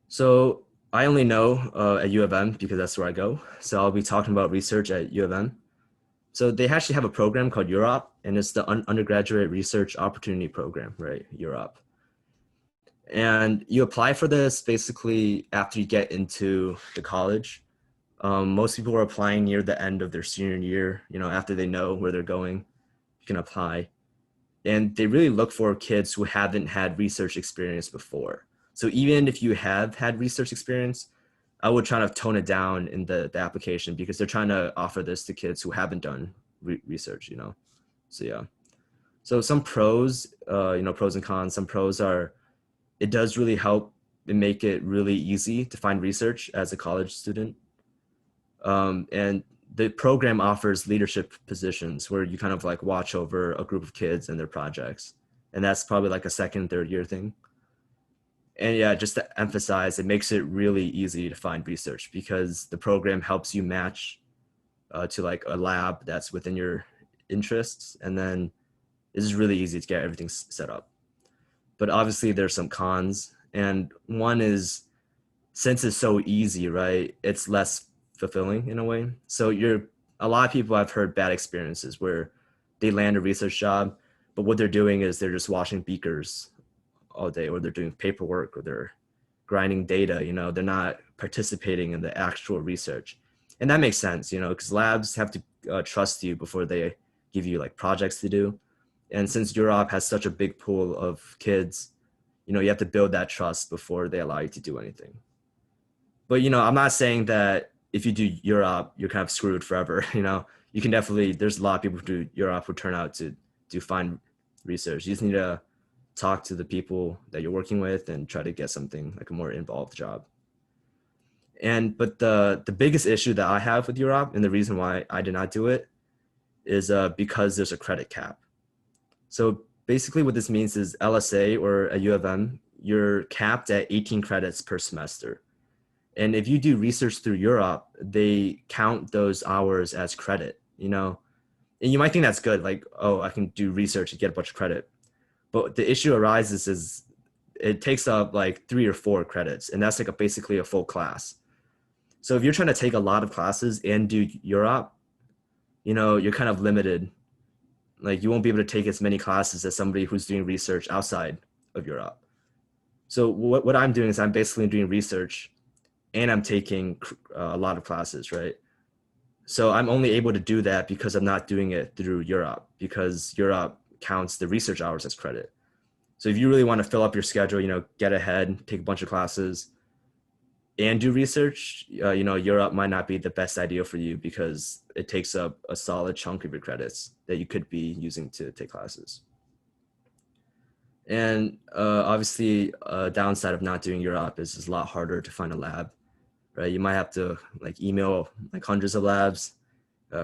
So I only know at U of M because that's where I go. So I'll be talking about research at U of M. So they actually have a program called UROP, and it's the Undergraduate Research Opportunity Program, right? UROP. And you apply for this basically after you get into the college. Most people are applying near the end of their senior year, you know, after they know where they're going, you can apply. And they really look for kids who haven't had research experience before. So even if you have had research experience, I would try to tone it down in the application because they're trying to offer this to kids who haven't done research, you know? So yeah. So some pros, you know, pros and cons. Some pros are, it does really help and make it really easy to find research as a college student. And the program offers leadership positions where you kind of like watch over a group of kids and their projects. And that's probably like a second, third year thing. And yeah, just to emphasize, it makes it really easy to find research because the program helps you match to like a lab that's within your interests. And then it's really easy to get everything set up. But obviously there's some cons. And one is, since it's so easy, right, it's less fulfilling in a way. So a lot of people I've heard bad experiences where they land a research job, but what they're doing is they're just washing beakers all day, or they're doing paperwork, or they're grinding data, you know, they're not participating in the actual research. And that makes sense, you know, because labs have to trust you before they give you like projects to do. And since Europe has such a big pool of kids, you know, you have to build that trust before they allow you to do anything. But, you know, I'm not saying that if you do Europe, you're kind of screwed forever. You know, you can definitely, there's a lot of people who do Europe who turn out to do fine research. You just need to talk to the people that you're working with and try to get something like a more involved job. But the biggest issue that I have with Europe, and the reason why I did not do it, is because there's a credit cap. So basically what this means is LSA or at U of M, you're capped at 18 credits per semester. And if you do research through Europe, they count those hours as credit, you know? And you might think that's good, like, oh, I can do research and get a bunch of credit. But the issue arises is it takes up like 3 or 4 credits, and that's like basically a full class. So if you're trying to take a lot of classes and do Europe, you know, you're kind of limited. Like you won't be able to take as many classes as somebody who's doing research outside of Europe. So what I'm doing is I'm basically doing research and I'm taking a lot of classes, right? So I'm only able to do that because I'm not doing it through Europe, because Europe counts the research hours as credit. So if you really want to fill up your schedule, you know, get ahead, take a bunch of classes and do research, you know, Europe might not be the best idea for you because it takes up a solid chunk of your credits that you could be using to take classes. And obviously, a downside of not doing your op is it's a lot harder to find a lab, right? You might have to like email like hundreds of labs,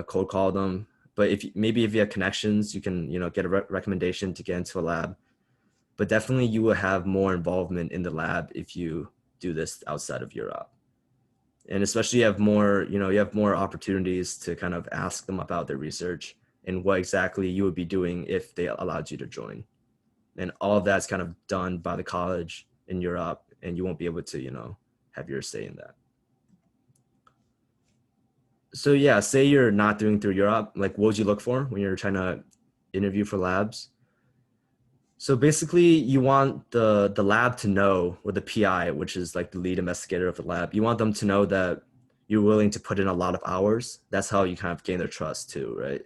cold call them. But maybe if you have connections, you can get a recommendation to get into a lab. But definitely, you will have more involvement in the lab if you do this outside of your op. And especially you have more opportunities to kind of ask them about their research and what exactly you would be doing if they allowed you to join. And all of that's kind of done by the college in Europe, and you won't be able to have your say in that. So yeah, say you're not doing through Europe, like what would you look for when you're trying to interview for labs? So basically you want the lab to know, or the PI, which is like the lead investigator of the lab, you want them to know that you're willing to put in a lot of hours. That's how you kind of gain their trust too, right?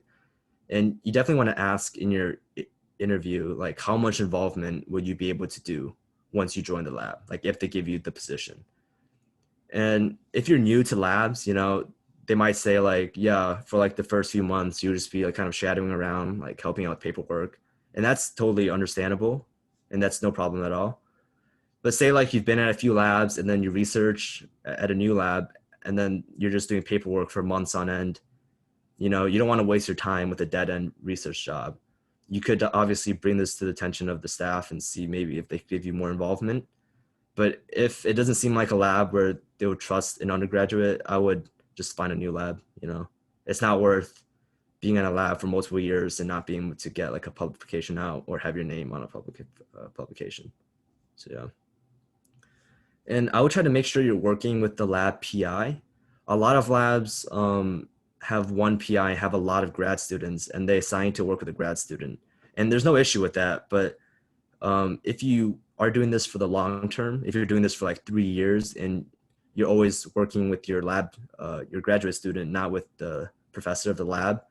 And you definitely want to ask in your interview, like how much involvement would you be able to do once you join the lab, like if they give you the position. And if you're new to labs, they might say like, yeah, for like the first few months, you'll just be like kind of shadowing around, like helping out with paperwork. And that's totally understandable. And that's no problem at all. But say like you've been at a few labs and then you research at a new lab and then you're just doing paperwork for months on end. You don't want to waste your time with a dead end research job. You could obviously bring this to the attention of the staff and see maybe if they give you more involvement. But if it doesn't seem like a lab where they would trust an undergraduate, I would just find a new lab. It's not worth being in a lab for multiple years and not being able to get like a publication out or have your name on a publication. So yeah. And I would try to make sure you're working with the lab PI. A lot of labs have one PI, have a lot of grad students, and they assign you to work with a grad student. And there's no issue with that. But if you are doing this for the long term, if you're doing this for like 3 years and you're always working with your lab, your graduate student, not with the professor of the lab,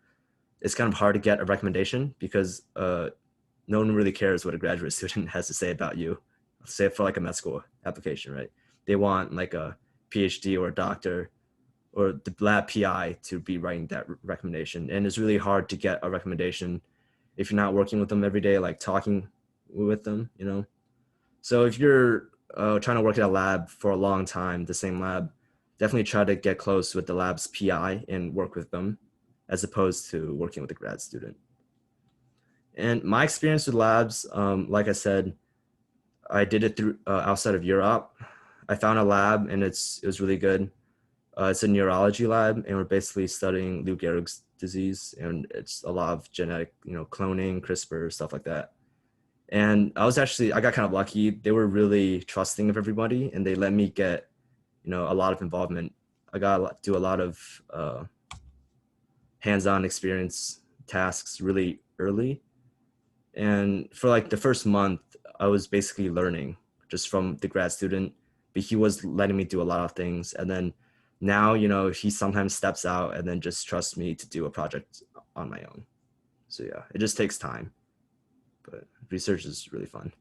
it's kind of hard to get a recommendation because no one really cares what a graduate student has to say about you. Say for like a med school application, right? They want like a PhD or a doctor or the lab PI to be writing that recommendation. And it's really hard to get a recommendation if you're not working with them every day, like talking with them, So if you're trying to work at a lab for a long time, the same lab, definitely try to get close with the lab's PI and work with them as opposed to working with a grad student. And my experience with labs, like I said, I did it through outside of Europe. I found a lab and it was really good. It's a neurology lab, and we're basically studying Lou Gehrig's disease, and it's a lot of genetic, cloning, CRISPR, stuff like that. And I got kind of lucky. They were really trusting of everybody, and they let me get, a lot of involvement. I got to do a lot of hands-on experience tasks really early. And for like the first month, I was basically learning just from the grad student, but he was letting me do a lot of things. And then now, he sometimes steps out and then just trusts me to do a project on my own. So yeah, it just takes time, but research is really fun.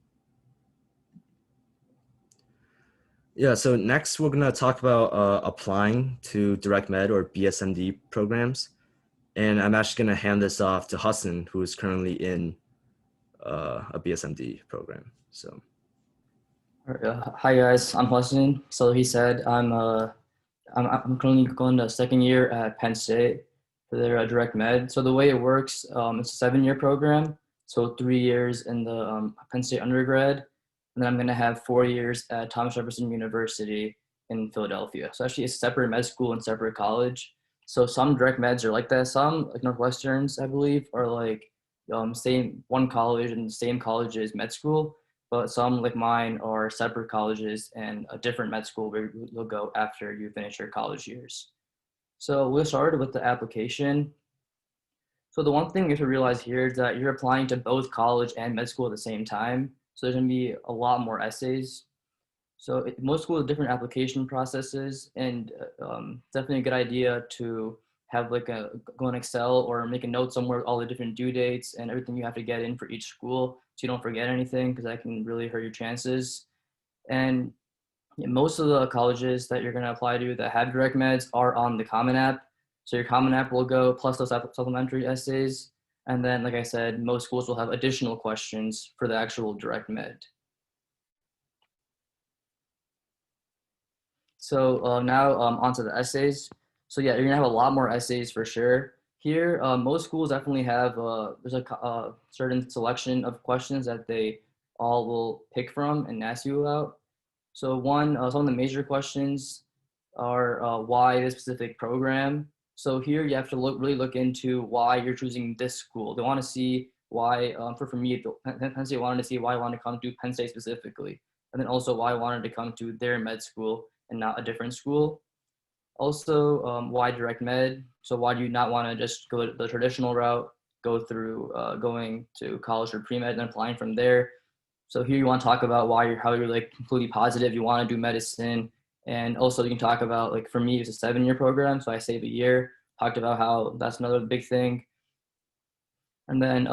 Yeah, so next we're gonna talk about applying to direct med or BSMD programs. And I'm actually gonna hand this off to Hassan, who is currently in a BSMD program. So. Hi guys, I'm Hassan. So he said I'm currently going to second year at Penn State for their direct med. So the way it works, it's a 7-year program. So 3 years in the Penn State undergrad, and then I'm gonna have 4 years at Thomas Jefferson University in Philadelphia. So actually, it's separate med school and separate college. So some direct meds are like that. Some like Northwesterns, I believe, are like same one college and the same college as med school. But some like mine are separate colleges and a different med school where you'll go after you finish your college years. So we'll start with the application. So the one thing you have to realize here is that you're applying to both college and med school at the same time. So there's gonna be a lot more essays. So most schools have different application processes, and definitely a good idea to have like go in Excel or make a note somewhere with all the different due dates and everything you have to get in for each school, so you don't forget anything, because that can really hurt your chances. And most of the colleges that you're going to apply to that have direct meds are on the Common App. So your Common App will go plus those supplementary essays. And then, like I said, most schools will have additional questions for the actual direct med. So now onto the essays. So yeah, you're gonna have a lot more essays for sure. Here, most schools definitely have, there's a certain selection of questions that they all will pick from and ask you about. So some of the major questions are why this specific program. So here you have to really look into why you're choosing this school. They want to see why, for me, Penn State wanted to see why I wanted to come to Penn State specifically, and then also why I wanted to come to their med school and not a different school. Also, why direct med? So why do you not want to just go the traditional route, go through going to college for pre-med and applying from there? So here you want to talk about how you're like completely positive you want to do medicine. And also you can talk about, like, for me, it's a 7-year program, so I saved a year. Talked about how that's another big thing. And then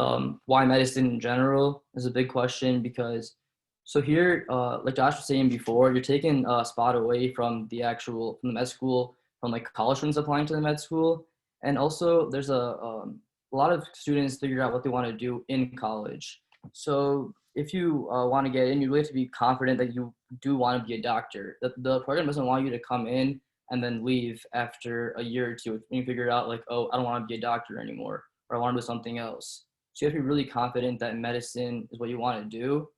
why medicine in general is a big question, because so here, like Josh was saying before, you're taking a spot away from the med school, from like college students applying to the med school. And also there's a lot of students figure out what they want to do in college. So if you want to get in, you really have to be confident that you do want to be a doctor. The program doesn't want you to come in and then leave after a year or two and you figure out like, oh, I don't want to be a doctor anymore, or I want to do something else. So you have to be really confident that medicine is what you want to do.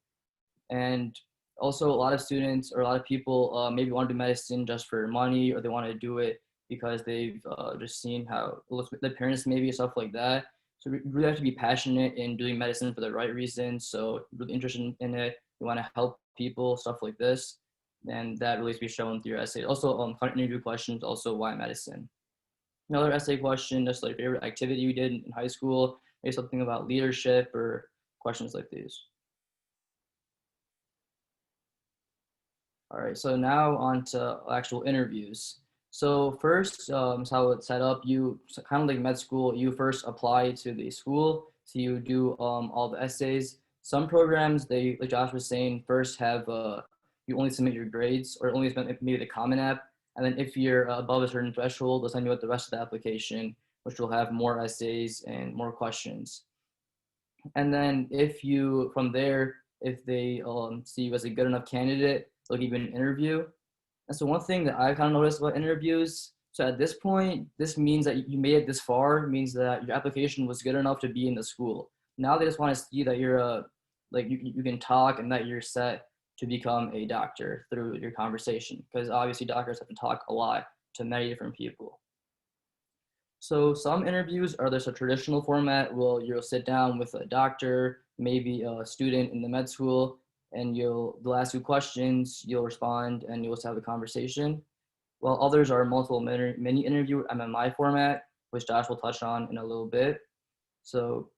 And also a lot of students or a lot of people maybe want to do medicine just for money, or they want to do it because they've just seen how it looks with their parents, maybe, stuff like that. So you really have to be passionate in doing medicine for the right reasons. So really interested in it, you want to help people, stuff like this. And that really has to be shown through your essay. Also, interview questions, also why medicine. Another essay question, just like favorite activity you did in high school, maybe something about leadership or questions like these. All right, so now on to actual interviews. So first, is how it's set up. You kind of like med school, you first apply to the school. So you do all the essays. Some programs, they, like Josh was saying, first have you only submit your grades, or only submit maybe the Common App. And then if you're above a certain threshold, they'll send you out the rest of the application, which will have more essays and more questions. And then if you, from there, if they see you as a good enough candidate, they'll give you an interview. And so one thing that I kind of noticed about interviews, so at this point, this means that you made it this far, means that your application was good enough to be in the school. Now they just want to see that you're like you can talk and that you're set to become a doctor through your conversation, because obviously doctors have to talk a lot to many different people. So some interviews are just a traditional format. Well, you'll sit down with a doctor, maybe a student in the med school, and they'll ask you questions, you'll respond, and you'll just have a conversation. While others are multiple mini interview mYe format, which Josh will touch on in a little bit. So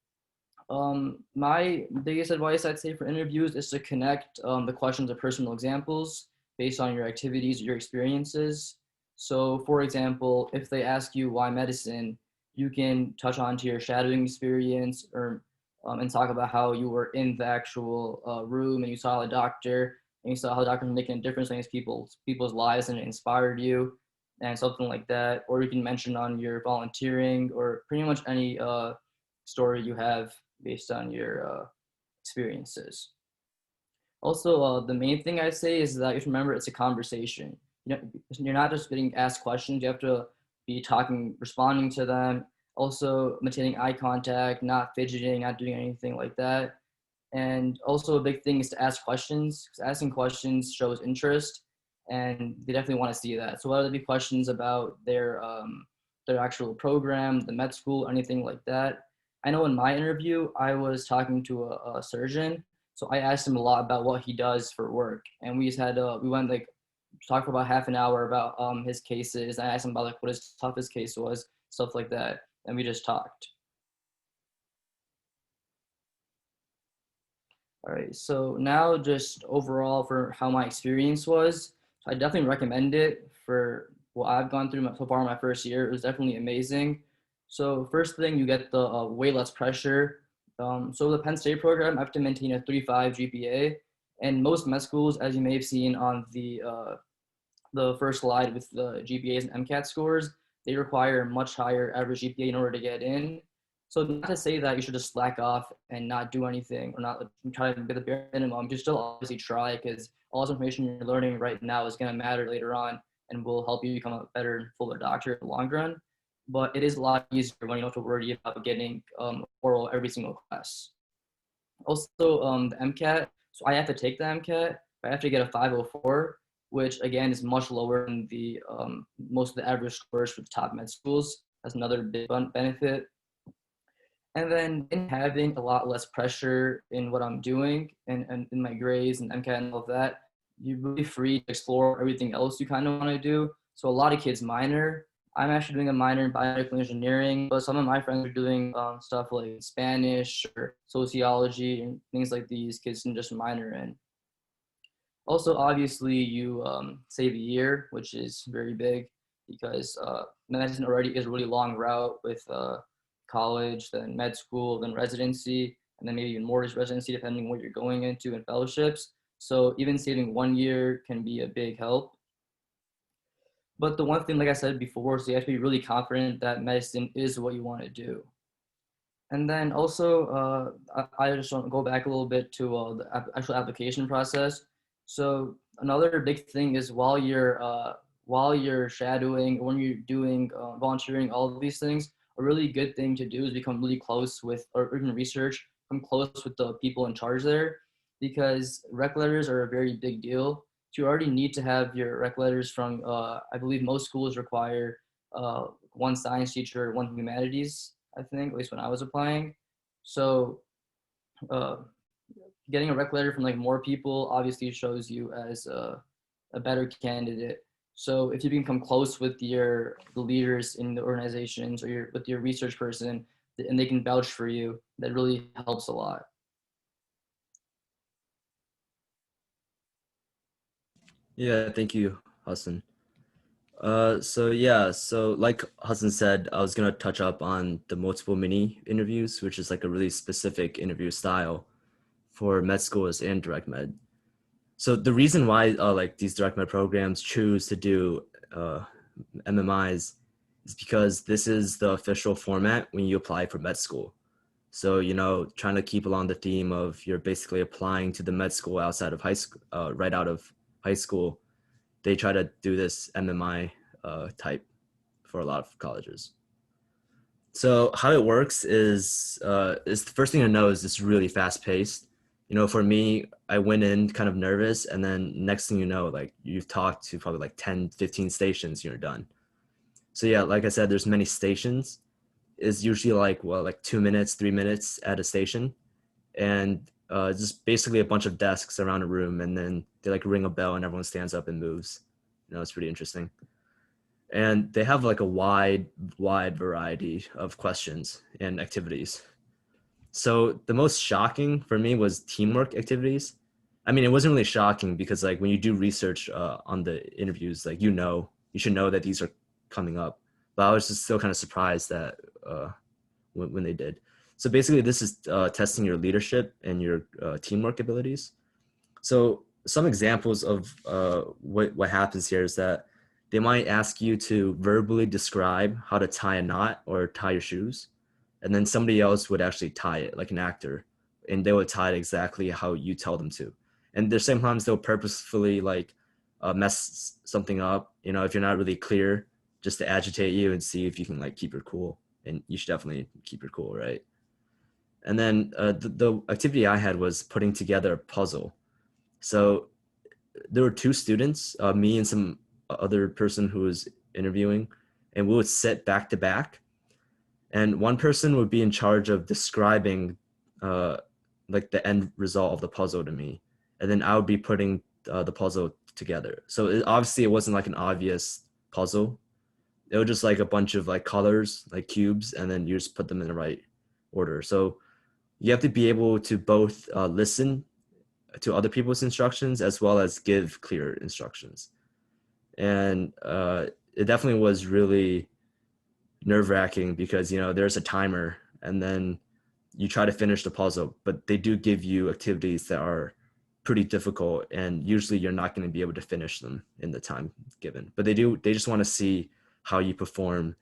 my biggest advice I'd say for interviews is to connect the questions to personal examples based on your activities, your experiences. So for example, if they ask you why medicine, you can touch on to your shadowing experience, or and talk about how you were in the actual room and you saw a doctor and you saw how doctors were making a difference in people's lives and it inspired you, and something like that. Or you can mention on your volunteering, or pretty much any story you have based on your experiences. Also, the main thing I say is that you have to remember it's a conversation. You're not just getting asked questions, you have to be talking, responding to them. Also maintaining eye contact, not fidgeting, not doing anything like that. And also a big thing is to ask questions, because asking questions shows interest and they definitely want to see that. So whether it be questions about their actual program, the med school, anything like that. I know in my interview, I was talking to a surgeon. So I asked him a lot about what he does for work. And we just had, we went like, talk for about half an hour about his cases. I asked him about like what his toughest case was, stuff like that. And we just talked. All right, so now just overall for how my experience was, I definitely recommend it for what I've gone through so far in my first year. It was definitely amazing. So first thing, you get the way less pressure. So the Penn State program, I have to maintain a 3.5 GPA. And most med schools, as you may have seen on the first slide with the GPAs and MCAT scores, they require much higher average GPA in order to get in. So not to say that you should just slack off and not do anything or not try to get the bare minimum. You still obviously try, because all this information you're learning right now is going to matter later on and will help you become a better and fuller doctor in the long run. But it is a lot easier when you don't have to worry about getting oral every single class. Also, the MCAT. So I have to take the MCAT. I have to get a 504, which again is much lower than the most of the average scores for the top med schools. That's another big benefit. And then in having a lot less pressure in what I'm doing and in my grades and MCAT and all of that, you're really free to explore everything else you kind of want to do. So a lot of kids minor. I'm actually doing a minor in biomedical engineering, but some of my friends are doing stuff like Spanish or sociology and things like these kids can just minor in. Also, obviously, you save a year, which is very big because medicine already is a really long route with college, then med school, then residency, and then maybe even more residency depending on what you're going into and fellowships. So even saving 1 year can be a big help. But the one thing, like I said before, is you have to be really confident that medicine is what you want to do. And then also, I just want to go back a little bit to the actual application process. So another big thing is while you're shadowing, when you're doing volunteering, all of these things, a really good thing to do is become really close with, or even research, come close with the people in charge there, because rec letters are a very big deal. So you already need to have your rec letters from, I believe most schools require one science teacher, one humanities, I think, at least when I was applying. So getting a rec letter from like more people obviously shows you as a better candidate. So if you become close with the leaders in the organizations or with your research person, and they can vouch for you, that really helps a lot. Yeah, thank you, Hassan. So like Hassan said, I was gonna touch up on the multiple mini interviews, which is like a really specific interview style for med schools and direct med. So the reason why like these direct med programs choose to do MMIs is because this is the official format when you apply for med school. So, you know, trying to keep along the theme of you're basically applying to the med school outside of high school, right out of high school, they try to do this MMI type for a lot of colleges. So how it works is the first thing to know is it's really fast paced. You know, for me, I went in kind of nervous, and then next thing you know, like you've talked to probably like 10, 15 stations, you're done. So yeah, like I said, there's many stations. It's usually like, well, like 2 minutes, 3 minutes at a station. And just basically a bunch of desks around a room, and then they like ring a bell and everyone stands up and moves. You know, it's pretty interesting. And they have like a wide variety of questions and activities. So the most shocking for me was teamwork activities. I mean, it wasn't really shocking because like when you do research on the interviews, like, you should know that these are coming up. But I was just still kind of surprised that when they did. So basically this is testing your leadership and your teamwork abilities. So some examples of what happens here is that they might ask you to verbally describe how to tie a knot or tie your shoes. And then somebody else would actually tie it, like an actor, and they would tie it exactly how you tell them to. And there's sometimes they'll purposefully like mess something up, you know, if you're not really clear, just to agitate you and see if you can like keep your cool. And you should definitely keep your cool, right? And then the activity I had was putting together a puzzle. So there were two students, me and some other person who was interviewing, and we would sit back to back. And one person would be in charge of describing like the end result of the puzzle to me. And then I would be putting the puzzle together. So obviously it wasn't like an obvious puzzle. It was just like a bunch of like colors, like cubes, and then you just put them in the right order. So you have to be able to both listen to other people's instructions as well as give clear instructions. And it definitely was really nerve-wracking because, you know, there's a timer and then you try to finish the puzzle, but they do give you activities that are pretty difficult, and usually you're not going to be able to finish them in the time given. But they just want to see how you perform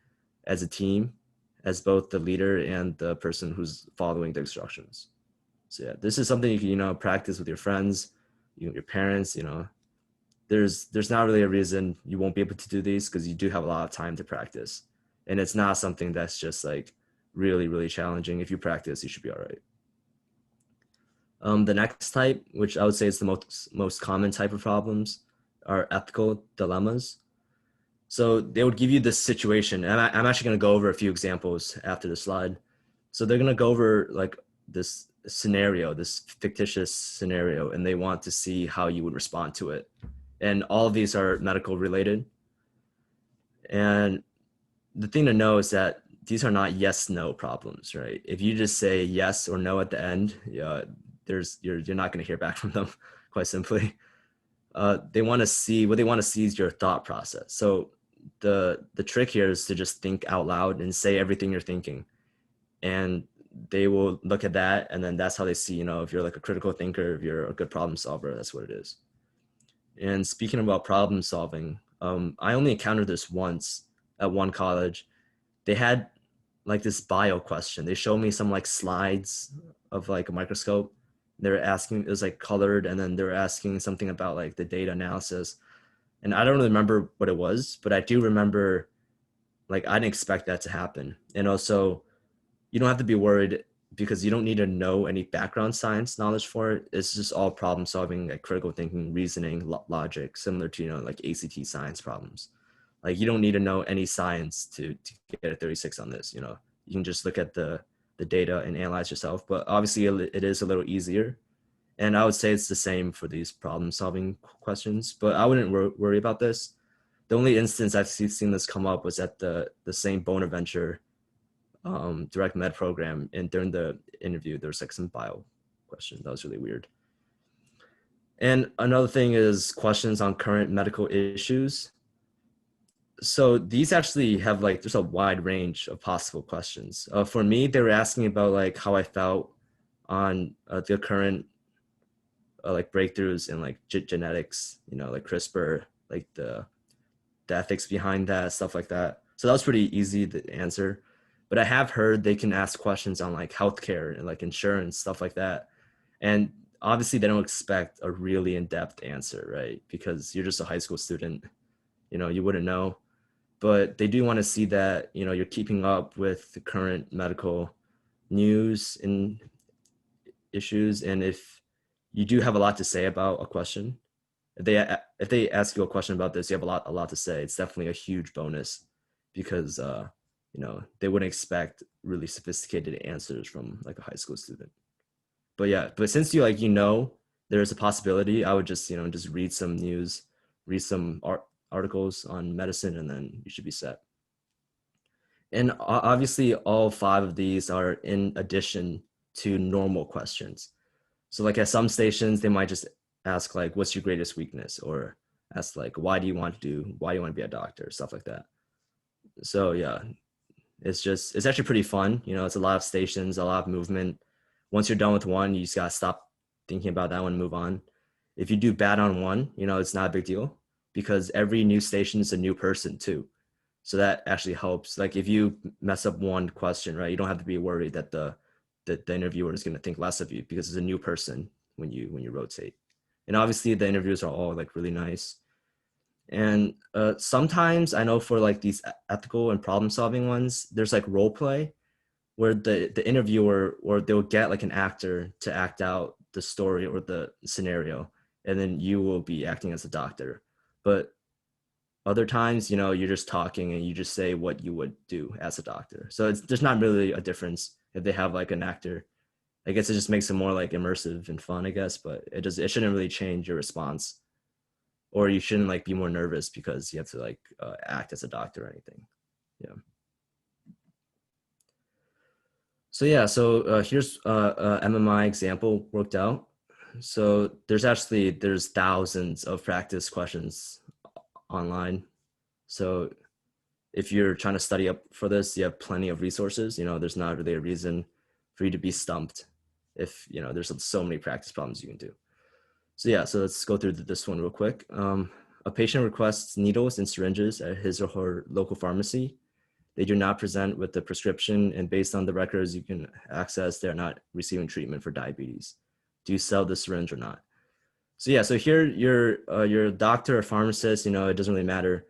as a team as both the leader and the person who's following the instructions. So yeah, this is something you can, practice with your friends, your parents, there's not really a reason you won't be able to do these because you do have a lot of time to practice. And it's not something that's just like really, really challenging. If you practice, you should be all right. The next type, which I would say is the most common type of problems, are ethical dilemmas. So they would give you this situation, and I'm actually going to go over a few examples after the slide. So they're going to go over like this scenario, this fictitious scenario, and they want to see how you would respond to it. And all of these are medical related. And the thing to know is that these are not yes/no problems, right? If you just say yes or no at the end, you're not going to hear back from them, quite simply. They want to see what they want to see is your thought process. So the trick here is to just think out loud and say everything you're thinking, and they will look at that, and then that's how they see, if you're like a critical thinker, if you're a good problem solver, that's what it is. And speaking about problem solving, I only encountered this once at one college. They had like this bio question. They showed me some like slides of like a microscope. They were asking, it was like colored, and then they were asking something about like the data analysis. And I don't really remember what it was, but I do remember like I didn't expect that to happen. And also, you don't have to be worried because you don't need to know any background science knowledge for it. It's just all problem solving, like critical thinking, reasoning, logic, similar to, like ACT science problems. Like you don't need to know any science to get a 36 on this, you can just look at the data and analyze yourself, but obviously it is a little easier. And I would say it's the same for these problem solving questions, but I wouldn't worry about this. The only instance I've seen this come up was at the St. Bonaventure direct med program, and during the interview there was like some bio question that was really weird. And another thing is questions on current medical issues. So these actually have like, there's a wide range of possible questions. For me, they were asking about like how I felt on the current like breakthroughs in like genetics, like CRISPR, like the ethics behind that, stuff like that. So that was pretty easy to answer. But I have heard they can ask questions on like healthcare and like insurance, stuff like that. And obviously they don't expect a really in-depth answer, right? Because you're just a high school student, you wouldn't know. But they do want to see that, you're keeping up with the current medical news and issues. And if you do have a lot to say about a question, if they ask you a question about this, you have a lot to say. It's definitely a huge bonus because they wouldn't expect really sophisticated answers from like a high school student. But yeah, but since there's a possibility, I would just read some news, read some articles on medicine, and then you should be set. And obviously all 5 of these are in addition to normal questions. So like at some stations, they might just ask like, what's your greatest weakness? Or ask like, why do you want to be a doctor? Stuff like that. So yeah, it's actually pretty fun. It's a lot of stations, a lot of movement. Once you're done with one, you just gotta stop thinking about that one and move on. If you do bad on one, it's not a big deal because every new station is a new person too. So that actually helps. Like if you mess up one question, right, you don't have to be worried that the interviewer is going to think less of you because it's a new person when you rotate. And obviously the interviews are all like really nice. And sometimes I know for like these ethical and problem solving ones, there's like role play where the interviewer, or they'll get like an actor to act out the story or the scenario, and then you will be acting as a doctor. But other times, you're just talking and you just say what you would do as a doctor. So there's not really a difference if they have like an actor. I guess it just makes it more like immersive and fun, I guess, but it shouldn't really change your response, or you shouldn't like be more nervous because you have to like act as a doctor or anything. Yeah. So yeah, so here's a mYe example worked out. So there's thousands of practice questions online. So if you're trying to study up for this, you have plenty of resources. There's not really a reason for you to be stumped if, there's so many practice problems you can do. So yeah, so let's go through this one real quick. A patient requests needles and syringes at his or her local pharmacy. they do not present with the prescription, and based on the records you can access, they're not receiving treatment for diabetes. Do you sell the syringe or not? So yeah, so here you're a doctor or pharmacist, you know, it doesn't really matter.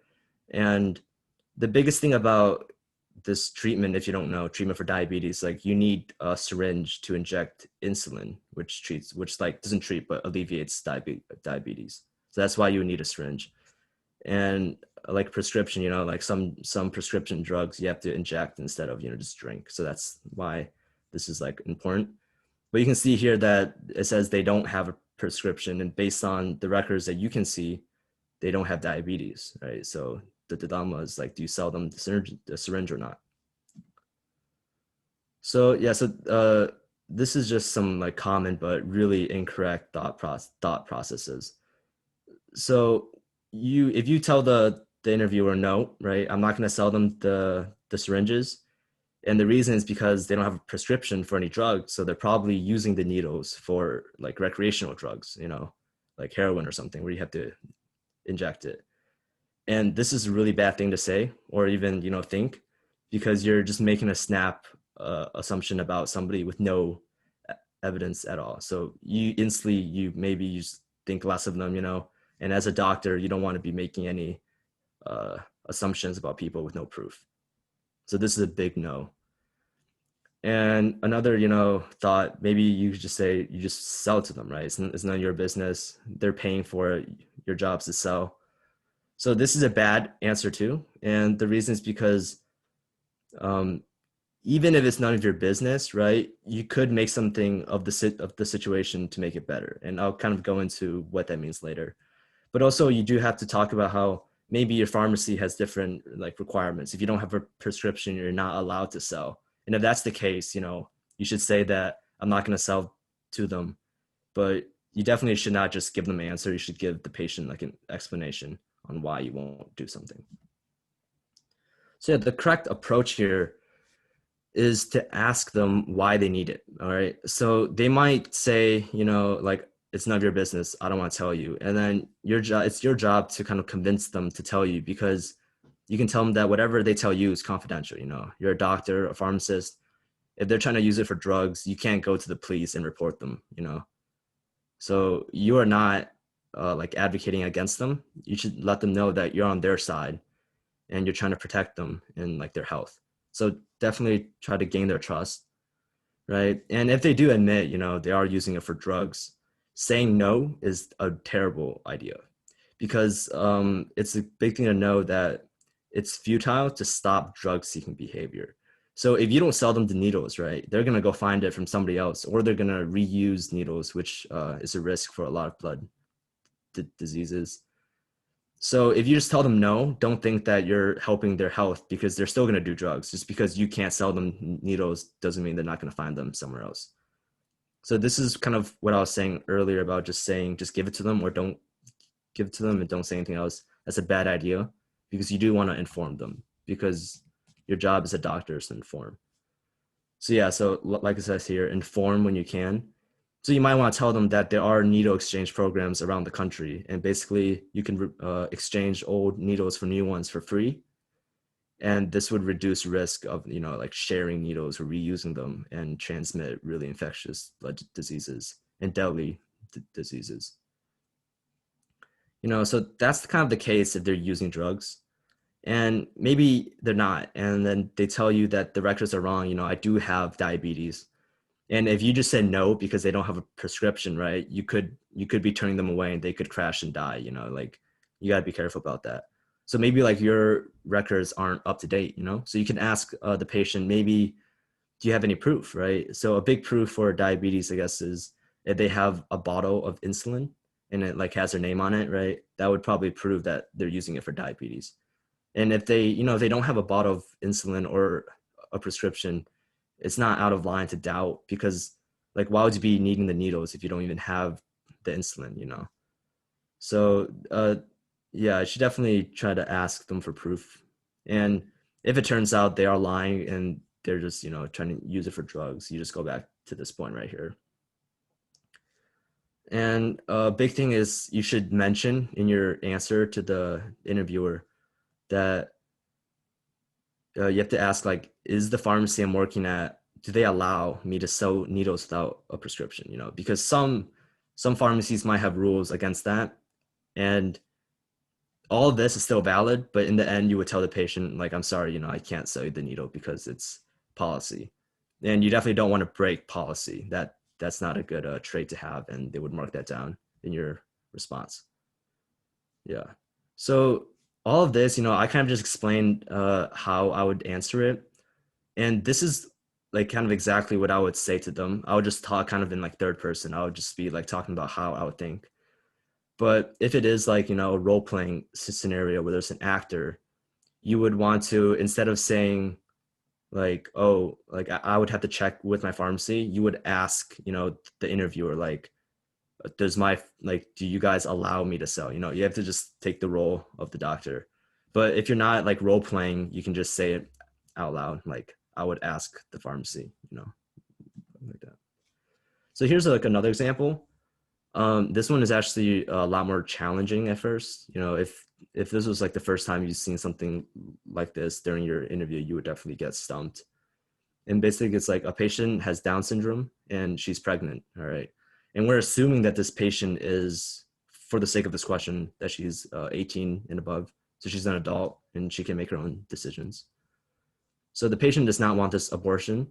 And the biggest thing about this treatment, if you don't know, treatment for diabetes, like you need a syringe to inject insulin, which like doesn't treat, but alleviates diabetes. So that's why you would need a syringe. And like prescription, you know, like some prescription drugs you have to inject instead of, you know, just drink. So that's why this is like important. But you can see here that it says they don't have a prescription, and based on the records that you can see, they don't have diabetes, right? So the dilemma is like, do you sell them the syringe or not? So yeah, so this is just some like common but really incorrect thought processes. So if you tell the interviewer no, right, I'm not going to sell them the syringes, and the reason is because they don't have a prescription for any drugs, so they're probably using the needles for like recreational drugs, you know, like heroin or something where you have to inject it. And this is a really bad thing to say or even, you know, think, because you're just making a snap assumption about somebody with no evidence at all. So you instantly, you just think less of them, you know, and as a doctor, you don't want to be making any assumptions about people with no proof. So this is a big no. And another, you know, thought, maybe you could just say, you just sell it to them, right? It's none of your business. They're paying for it. Your job's to sell. So this is a bad answer too. And the reason is because even if it's none of your business, right, you could make something of the situation to make it better. And I'll kind of go into what that means later. But also you do have to talk about how maybe your pharmacy has different like requirements. If you don't have a prescription, you're not allowed to sell. And if that's the case, you know, you should say that I'm not going to sell to them, but you definitely should not just give them an answer. You should give the patient like an explanation on why you won't do something. So yeah, the correct approach here is to ask them why they need it. All right. So they might say, you know, like, it's none of your business. I don't want to tell you. And then it's your job to kind of convince them to tell you, because you can tell them that whatever they tell you is confidential. You know, you're a doctor, a pharmacist. If they're trying to use it for drugs, you can't go to the police and report them, you know? So you are not like advocating against them. You should let them know that you're on their side and you're trying to protect them and like their health. So definitely try to gain their trust, right? And if they do admit, you know, they are using it for drugs, saying no is a terrible idea, because it's a big thing to know that it's futile to stop drug-seeking behavior. So if you don't sell them the needles, right, they're gonna go find it from somebody else, or they're gonna reuse needles, which is a risk for a lot of blood diseases. So if you just tell them no, don't think that you're helping their health, because they're still gonna do drugs. Just because you can't sell them needles doesn't mean they're not gonna find them somewhere else. So this is kind of what I was saying earlier about just saying, just give it to them or don't give it to them and don't say anything else. That's a bad idea, because you do want to inform them, because your job as a doctor is to inform. So yeah, so like it says here, inform when you can. So you might want to tell them that there are needle exchange programs around the country, and basically you can exchange old needles for new ones for free. And this would reduce risk of, you know, like sharing needles or reusing them and transmit really infectious blood diseases and deadly diseases. You know, so that's kind of the case if they're using drugs. And maybe they're not, and then they tell you that the records are wrong. You know, I do have diabetes. And if you just said no because they don't have a prescription, right, you could be turning them away and they could crash and die, you know, like you got to be careful about that. So maybe like your records aren't up to date, you know, so you can ask the patient, maybe, do you have any proof, right? So a big proof for diabetes, I guess, is if they have a bottle of insulin and it like has their name on it, right? That would probably prove that they're using it for diabetes. And if they, you know, if they don't have a bottle of insulin or a prescription, it's not out of line to doubt, because like, why would you be needing the needles if you don't even have the insulin, you know? So yeah, I should definitely try to ask them for proof. And if it turns out they are lying and they're just, you know, trying to use it for drugs, you just go back to this point right here. And a big thing is you should mention in your answer to the interviewer that you have to ask, like, is the pharmacy I'm working at, do they allow me to sell needles without a prescription? You know, because some pharmacies might have rules against that, and all of this is still valid, but in the end, you would tell the patient, like, I'm sorry, you know, I can't sell you the needle because it's policy. And you definitely don't want to break policy. That's not a good trait to have, and they would mark that down in your response. Yeah. So all of this, you know, I kind of just explained how I would answer it. And this is like kind of exactly what I would say to them. I would just talk kind of in like third person. I would just be like talking about how I would think. But if it is like, you know, a role playing scenario where there's an actor, you would want to, instead of saying like, oh, like I would have to check with my pharmacy, you would ask, you know, the interviewer, like, do you guys allow me to sell? You know, you have to just take the role of the doctor. But if you're not like role playing, you can just say it out loud. Like, I would ask the pharmacy, you know, like that. So here's like another example. This one is actually a lot more challenging at first. You know, if this was like the first time you've seen something like this during your interview, you would definitely get stumped. And basically it's like a patient has Down syndrome and she's pregnant, all right? And we're assuming that this patient is, for the sake of this question, that she's 18 and above. So she's an adult and she can make her own decisions. So the patient does not want this abortion,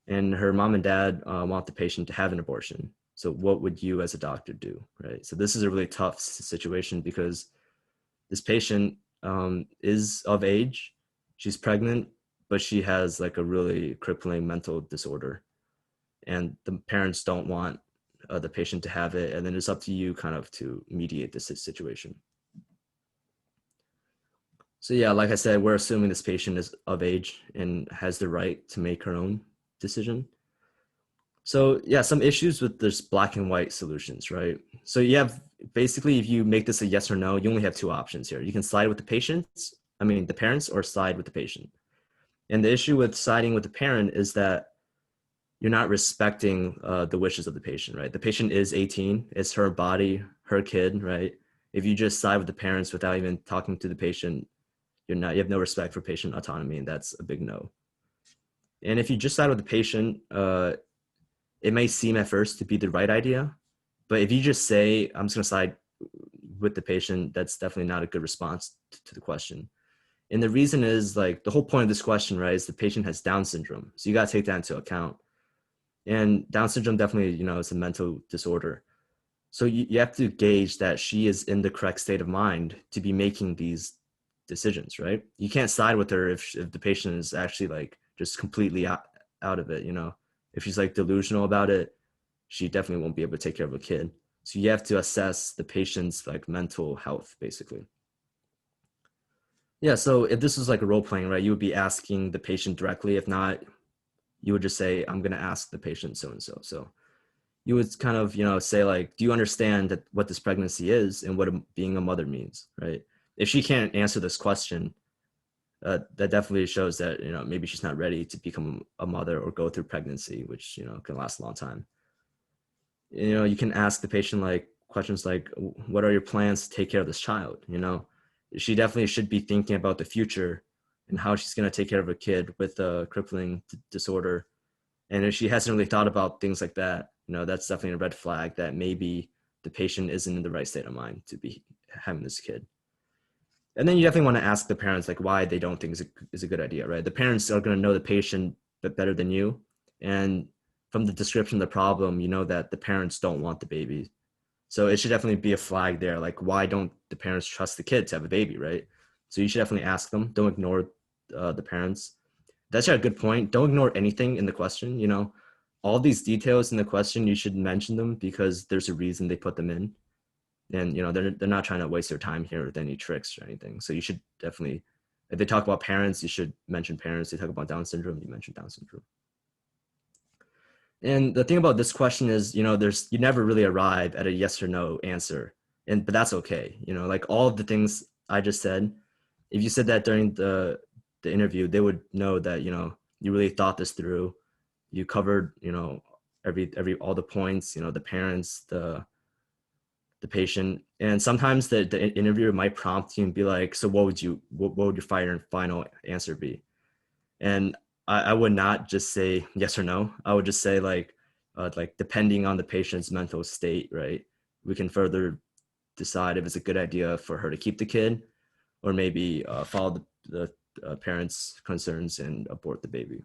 and her mom and dad want the patient to have an abortion. So what would you as a doctor do, right? So this is a really tough situation because this patient is of age, she's pregnant, but she has like a really crippling mental disorder, and the parents don't want the patient to have it, and then it's up to you kind of to mediate this situation. So yeah, like I said, we're assuming this patient is of age and has the right to make her own decision. So yeah, some issues with this black and white solutions, right? So you have, basically, if you make this a yes or no, you only have two options here. You can side with the parents, or side with the patient. And the issue with siding with the parent is that you're not respecting the wishes of the patient, right? The patient is 18, it's her body, her kid, right? If you just side with the parents without even talking to the patient, you have no respect for patient autonomy, and that's a big no. And if you just side with the patient, it may seem at first to be the right idea, but if you just say, I'm just gonna side with the patient, that's definitely not a good response to the question. And the reason is, like, the whole point of this question, right, is the patient has Down syndrome. So you gotta take that into account. And Down syndrome definitely, you know, it's a mental disorder. So you have to gauge that she is in the correct state of mind to be making these decisions, right? You can't side with her if the patient is actually like just completely out of it, you know? If she's like delusional about it, she definitely won't be able to take care of a kid. So you have to assess the patient's like mental health, basically. Yeah, so if this was like a role playing, right, you would be asking the patient directly. If not, you would just say, I'm gonna ask the patient so and so. So you would kind of, you know, say like, do you understand that what this pregnancy is and what being a mother means, right? If she can't answer this question, that definitely shows that, you know, maybe she's not ready to become a mother or go through pregnancy, which, you know, can last a long time. You know, you can ask the patient like questions like, what are your plans to take care of this child? You know, she definitely should be thinking about the future and how she's going to take care of a kid with a crippling disorder. And if she hasn't really thought about things like that, you know, that's definitely a red flag that maybe the patient isn't in the right state of mind to be having this kid. And then you definitely want to ask the parents like why they don't think is a good idea, right? The parents are going to know the patient better than you. And from the description of the problem, you know that the parents don't want the baby. So it should definitely be a flag there. Like, why don't the parents trust the kid to have a baby, right? So you should definitely ask them. Don't ignore the parents. That's a good point. Don't ignore anything in the question. You know, all these details in the question, you should mention them because there's a reason they put them in. And, you know, they're not trying to waste their time here with any tricks or anything. So you should definitely, if they talk about parents, you should mention parents. They talk about Down syndrome, you mention Down syndrome. And the thing about this question is, you know, you never really arrive at a yes or no answer, but that's okay. You know, like all of the things I just said, if you said that during the interview, they would know that, you know, you really thought this through. You covered, you know, all the points, you know, the parents, the patient. And sometimes the interviewer might prompt you and be like, so what would your final answer be? And I would not just say yes or no. I would just say like depending on the patient's mental state, right? We can further decide if it's a good idea for her to keep the kid or maybe follow the parents' concerns and abort the baby.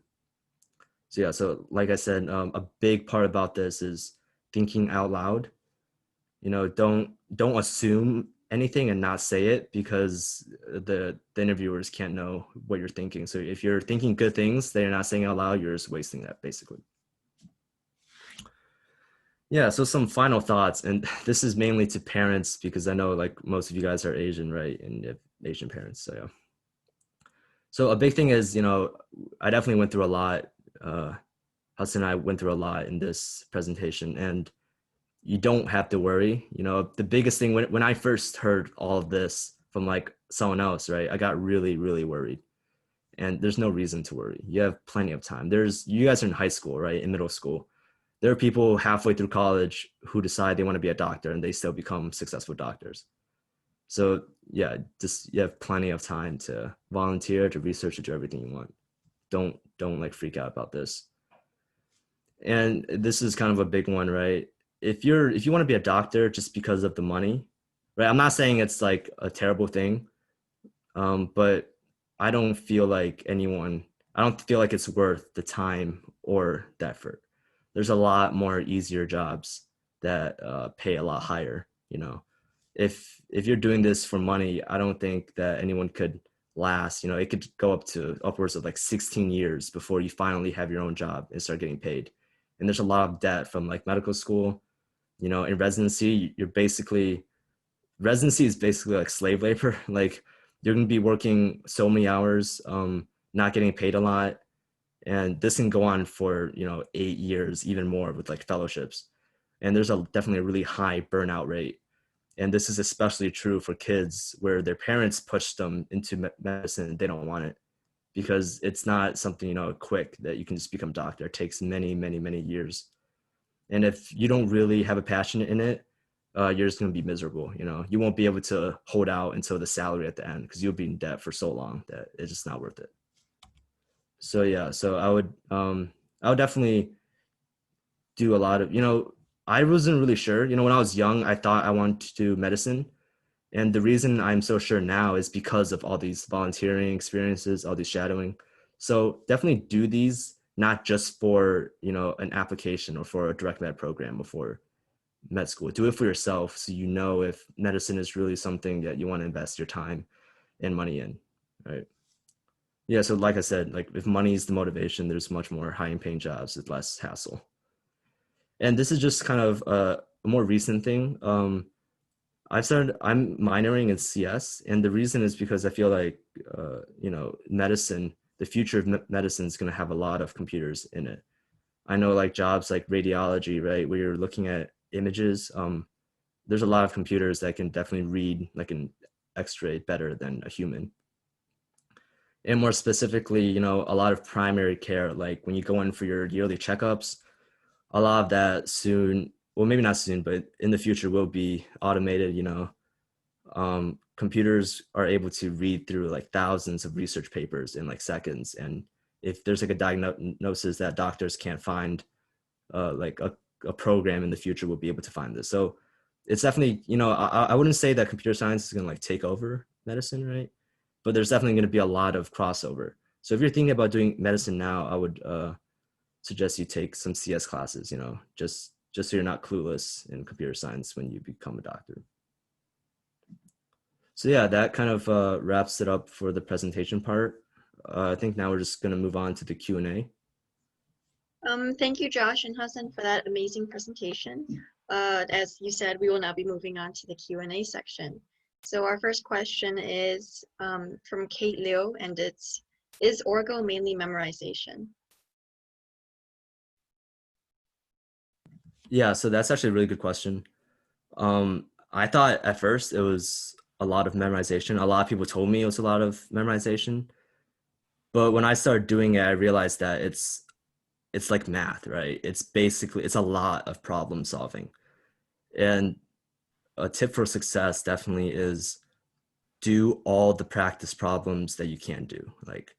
So yeah, so like I said, a big part about this is thinking out loud. You know, don't assume anything and not say it because the interviewers can't know what you're thinking. So if you're thinking good things that you're not saying out loud, you're just wasting that basically. Yeah, so some final thoughts, and this is mainly to parents because I know like most of you guys are Asian, right? And you have Asian parents, so yeah. So a big thing is, you know, I definitely went through a lot. Hudson and I went through a lot in this presentation, and you don't have to worry. You know, the biggest thing when I first heard all of this from like someone else, right? I got really, really worried. And there's no reason to worry. You have plenty of time. You guys are in high school, right? In middle school. There are people halfway through college who decide they want to be a doctor and they still become successful doctors. So yeah, just you have plenty of time to volunteer, to research, to do everything you want. Don't like freak out about this. And this is kind of a big one, right? If you want to be a doctor just because of the money, right? I'm not saying it's like a terrible thing, but I don't feel like it's worth the time or the effort. There's a lot more easier jobs that pay a lot higher. You know, if you're doing this for money, I don't think that anyone could last. You know, it could go up to upwards of like 16 years before you finally have your own job and start getting paid. And there's a lot of debt from like medical school. You know, in residency, residency is basically like slave labor. Like you're going to be working so many hours, not getting paid a lot. And this can go on for, you know, 8 years, even more with like fellowships. And there's definitely a really high burnout rate. And this is especially true for kids where their parents push them into medicine and they don't want it because it's not something, you know, quick that you can just become a doctor. It takes many, many, many years. And if you don't really have a passion in it, you're just going to be miserable. You know, you won't be able to hold out until the salary at the end because you'll be in debt for so long that it's just not worth it. So yeah, so I would definitely do a lot of, you know, I wasn't really sure. You know, when I was young, I thought I wanted to do medicine. And the reason I'm so sure now is because of all these volunteering experiences, all these shadowing. So definitely do these, not just for, you know, an application or for a direct med program or for med school. Do it for yourself so you know if medicine is really something that you want to invest your time and money in, right? Yeah, so like I said, like if money is the motivation, there's much more high paying jobs with less hassle. And this is just kind of a more recent thing. I'm minoring in CS, and the reason is because I feel like, you know, medicine, the future of medicine is going to have a lot of computers in it. I know like jobs like radiology, right, where you're looking at images, there's a lot of computers that can definitely read like an X-ray better than a human. And more specifically, you know, a lot of primary care, like when you go in for your yearly checkups, a lot of that soon, well, maybe not soon, but in the future will be automated. You know, computers are able to read through like thousands of research papers in like seconds. And if there's like a diagnosis that doctors can't find, like a program in the future will be able to find this. So it's definitely, you know, I wouldn't say that computer science is going to like take over medicine, right? But there's definitely going to be a lot of crossover. So if you're thinking about doing medicine now, I would suggest you take some CS classes, you know, just so you're not clueless in computer science when you become a doctor. So yeah, that kind of wraps it up for the presentation part. I think now we're just going to move on to the Q&A. Thank you, Josh and Hassan, for that amazing presentation. As you said, we will now be moving on to the Q&A section. So our first question is from Kate Liu, and it's, is Orgo mainly memorization? Yeah, so that's actually a really good question. I thought at first it was a lot of memorization. A lot of people told me it was a lot of memorization. But when I started doing it, I realized that it's like math, right? It's a lot of problem solving. And a tip for success definitely is do all the practice problems that you can do. Like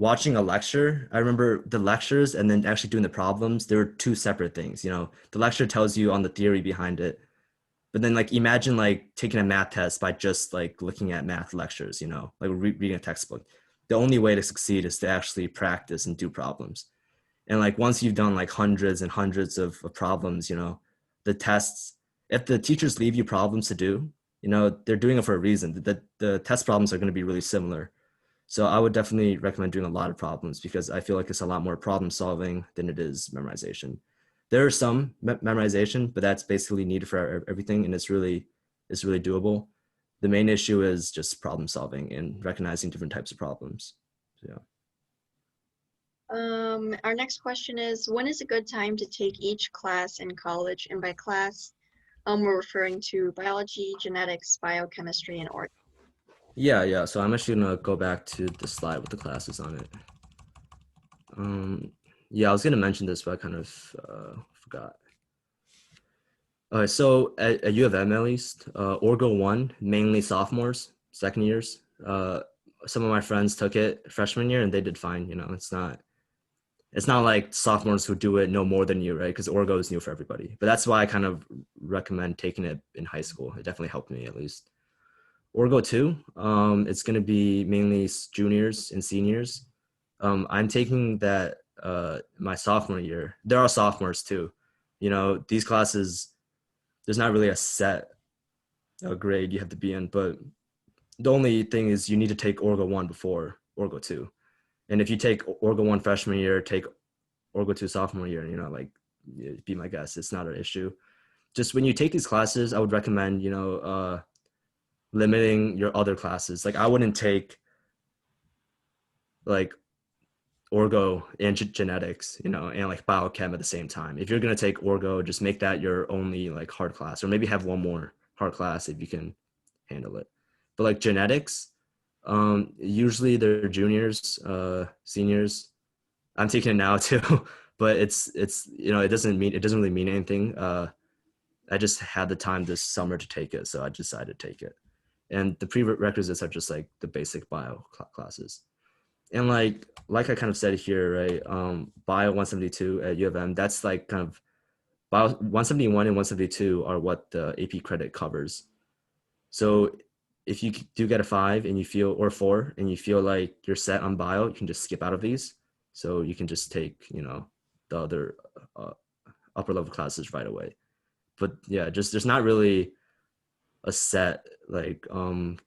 watching a lecture, I remember the lectures and then actually doing the problems, they were two separate things. You know, the lecture tells you on the theory behind it, but then like imagine like taking a math test by just like looking at math lectures, you know, like reading a textbook. The only way to succeed is to actually practice and do problems. And like once you've done like hundreds and hundreds of problems, you know, the tests, if the teachers leave you problems to do, you know, they're doing it for a reason. The test problems are going to be really similar. So I would definitely recommend doing a lot of problems because I feel like it's a lot more problem solving than it is memorization. There are some memorization, but that's basically needed for everything, and it's really doable. The main issue is just problem solving and recognizing different types of problems. So, yeah. Our next question is, when is a good time to take each class in college? And by class, we're referring to biology, genetics, biochemistry, and org. Yeah. So I'm actually gonna go back to the slide with the classes on it. Yeah, I was gonna mention this, but I kind of forgot. All right, so at U of M at least, Orgo 1, mainly sophomores, second years. Some of my friends took it freshman year and they did fine. You know, it's not like sophomores who do it know more than you, right? Because Orgo is new for everybody. But that's why I kind of recommend taking it in high school. It definitely helped me at least. Orgo 2, it's going to be mainly juniors and seniors. I'm taking that my sophomore year. There are sophomores too. You know, these classes, there's not really a set grade you have to be in, but the only thing is you need to take Orgo 1 before Orgo 2. And if you take Orgo 1 freshman year, take Orgo 2 sophomore year, you know, like, be my guest. It's not an issue. Just when you take these classes, I would recommend, you know, limiting your other classes. Like I wouldn't take like Orgo and genetics, you know, and like biochem at the same time. If you're going to take Orgo, just make that your only like hard class, or maybe have one more hard class if you can handle it. But like genetics, usually they're juniors, seniors. I'm taking it now too, but it's, you know, it doesn't really mean anything. I just had the time this summer to take it, so I decided to take it. And the prerequisites are just like the basic bio classes. And like I kind of said here, right? Bio 172 at U of M, that's like kind of bio 171 and 172 are what the AP credit covers. So if you do get a 5 and you feel, or 4, and you feel like you're set on bio, you can just skip out of these. So you can just take, you know, the other upper level classes right away. But yeah, just there's not really a set like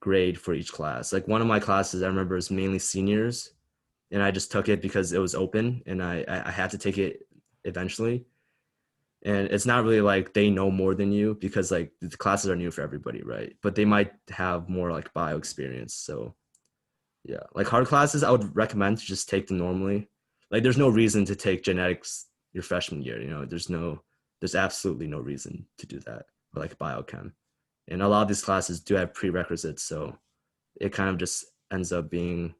grade for each class. Like one of my classes I remember is mainly seniors, and I just took it because it was open and I had to take it eventually. And it's not really like they know more than you because like the classes are new for everybody, right? But they might have more like bio experience. So yeah, like hard classes, I would recommend to just take them normally. Like there's no reason to take genetics your freshman year, you know, there's absolutely no reason to do that, or like biochem. And a lot of these classes do have prerequisites, so it kind of just ends up being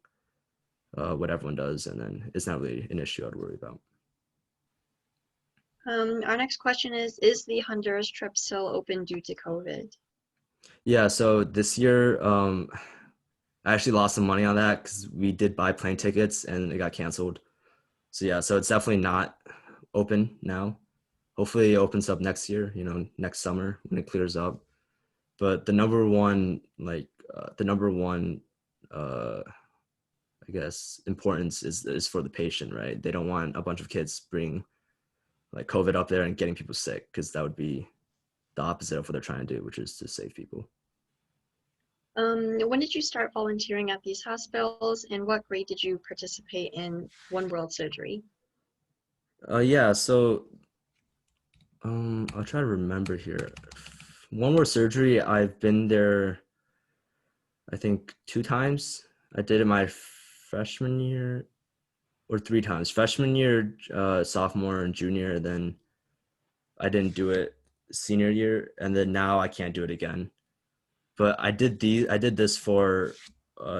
what everyone does, and then it's not really an issue I'd worry about. Our next question is the Honduras trip still open due to COVID? Yeah, so this year, I actually lost some money on that because we did buy plane tickets and it got canceled. So yeah, so it's definitely not open now. Hopefully it opens up next year, you know, next summer when it clears up. But the number one, I guess, importance is for the patient, right? They don't want a bunch of kids bring like COVID up there and getting people sick, because that would be the opposite of what they're trying to do, which is to save people. When did you start volunteering at these hospitals, and what grade did you participate in One World Surgery? Yeah, so I'll try to remember here. One more surgery, I've been there, I think 2 times. I did it my freshman year, or 3 times. Freshman year, sophomore, and junior. Then I didn't do it senior year, and then now I can't do it again. But I did this for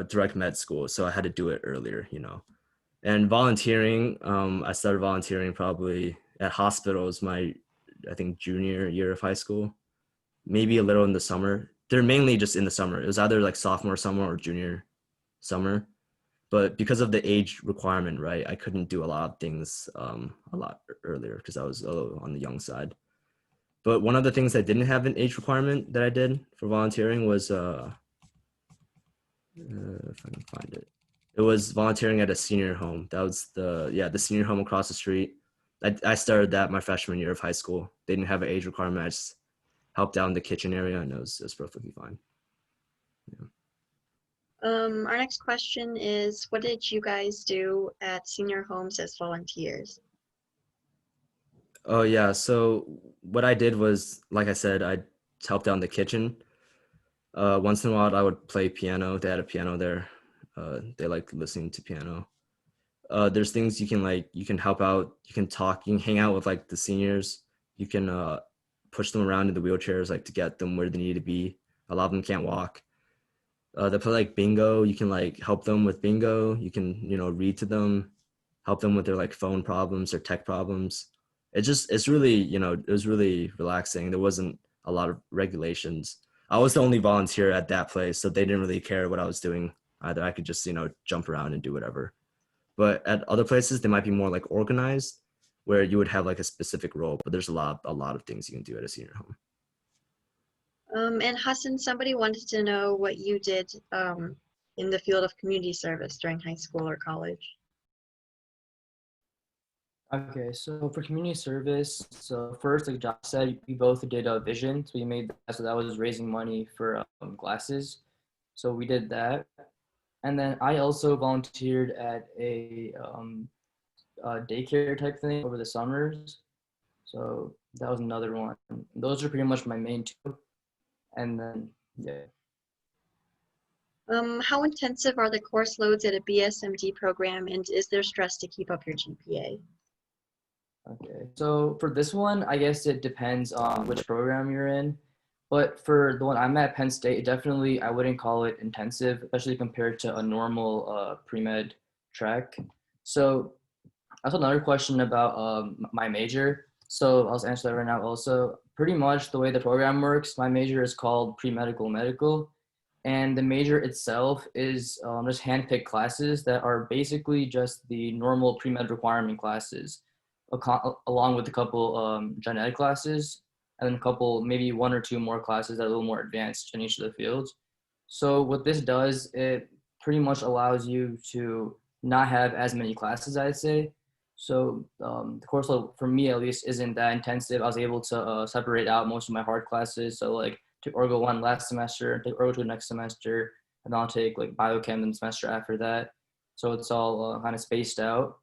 direct med school, so I had to do it earlier, you know. And volunteering, I started volunteering probably at hospitals I think junior year of high school, maybe a little in the summer. They're mainly just in the summer. It was either like sophomore summer or junior summer. but because of the age requirement, right, I couldn't do a lot of things a lot earlier because I was a little on the young side. But one of the things that didn't have an age requirement that I did for volunteering was, if I can find it, it was volunteering at a senior home. That was the senior home across the street. I started that my freshman year of high school. They didn't have an age requirement. I just helped out in the kitchen area, and it was perfectly fine. Yeah. Our next question is, what did you guys do at senior homes as volunteers? Oh yeah, so what I did was, like I said, I helped out in the kitchen. Once in a while, I would play piano. They had a piano there. They liked listening to piano. There's things you can help out. You can talk. You can hang out with like the seniors. You can push them around in the wheelchairs, like to get them where they need to be. A lot of them can't walk. They play like bingo. You can like help them with bingo. You can read to them, help them with their like phone problems or tech problems. It's really it was really relaxing. There wasn't a lot of regulations. I was the only volunteer at that place, so they didn't really care what I was doing either. I could just jump around and do whatever. But at other places, they might be more like organized, where you would have like a specific role. But there's a lot of things you can do at a senior home. And Hassan, somebody wanted to know what you did in the field of community service during high school or college. Okay, so for community service, so first, like Josh said, we both did a vision. So we made that, so that was raising money for glasses. So we did that. And then I also volunteered at a daycare type thing over the summers. So that was another one. Those are pretty much my main two. And then, yeah. How intensive are the course loads at a BSMD program, and is there stress to keep up your GPA? Okay, so for this one, I guess it depends on which program you're in. But for the one I'm at, Penn State, definitely I wouldn't call it intensive, especially compared to a normal pre-med track. So that's another question about my major. So I'll answer that right now also. Pretty much the way the program works, my major is called Premedical-medical. And the major itself is just handpicked classes that are basically just the normal pre-med requirement classes, along with a couple genetic classes, and then a couple, maybe one or two more classes that are a little more advanced in each of the fields. So what this does, it pretty much allows you to not have as many classes, I'd say. So the course load, for me at least, isn't that intensive. I was able to separate out most of my hard classes. So like took Orgo 1 last semester, take Orgo 2 next semester, and then I'll take like biochem the semester after that. So it's all kind of spaced out.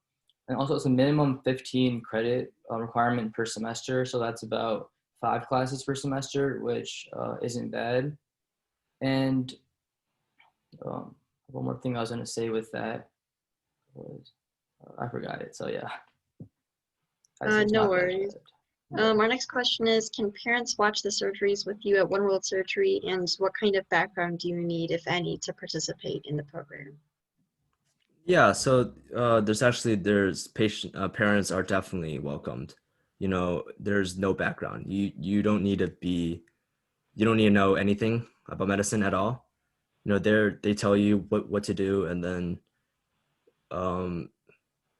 And also it's a minimum 15 credit requirement per semester. So that's about 5 classes per semester, which isn't bad. And one more thing I was going to say with that was, I forgot it. So yeah. No worries. Our next question is, can parents watch the surgeries with you at One World Surgery, and what kind of background do you need, if any, to participate in the program? Yeah, so there's patient parents are definitely welcomed. There's no background. You don't need to know anything about medicine at all. They tell you what to do, and then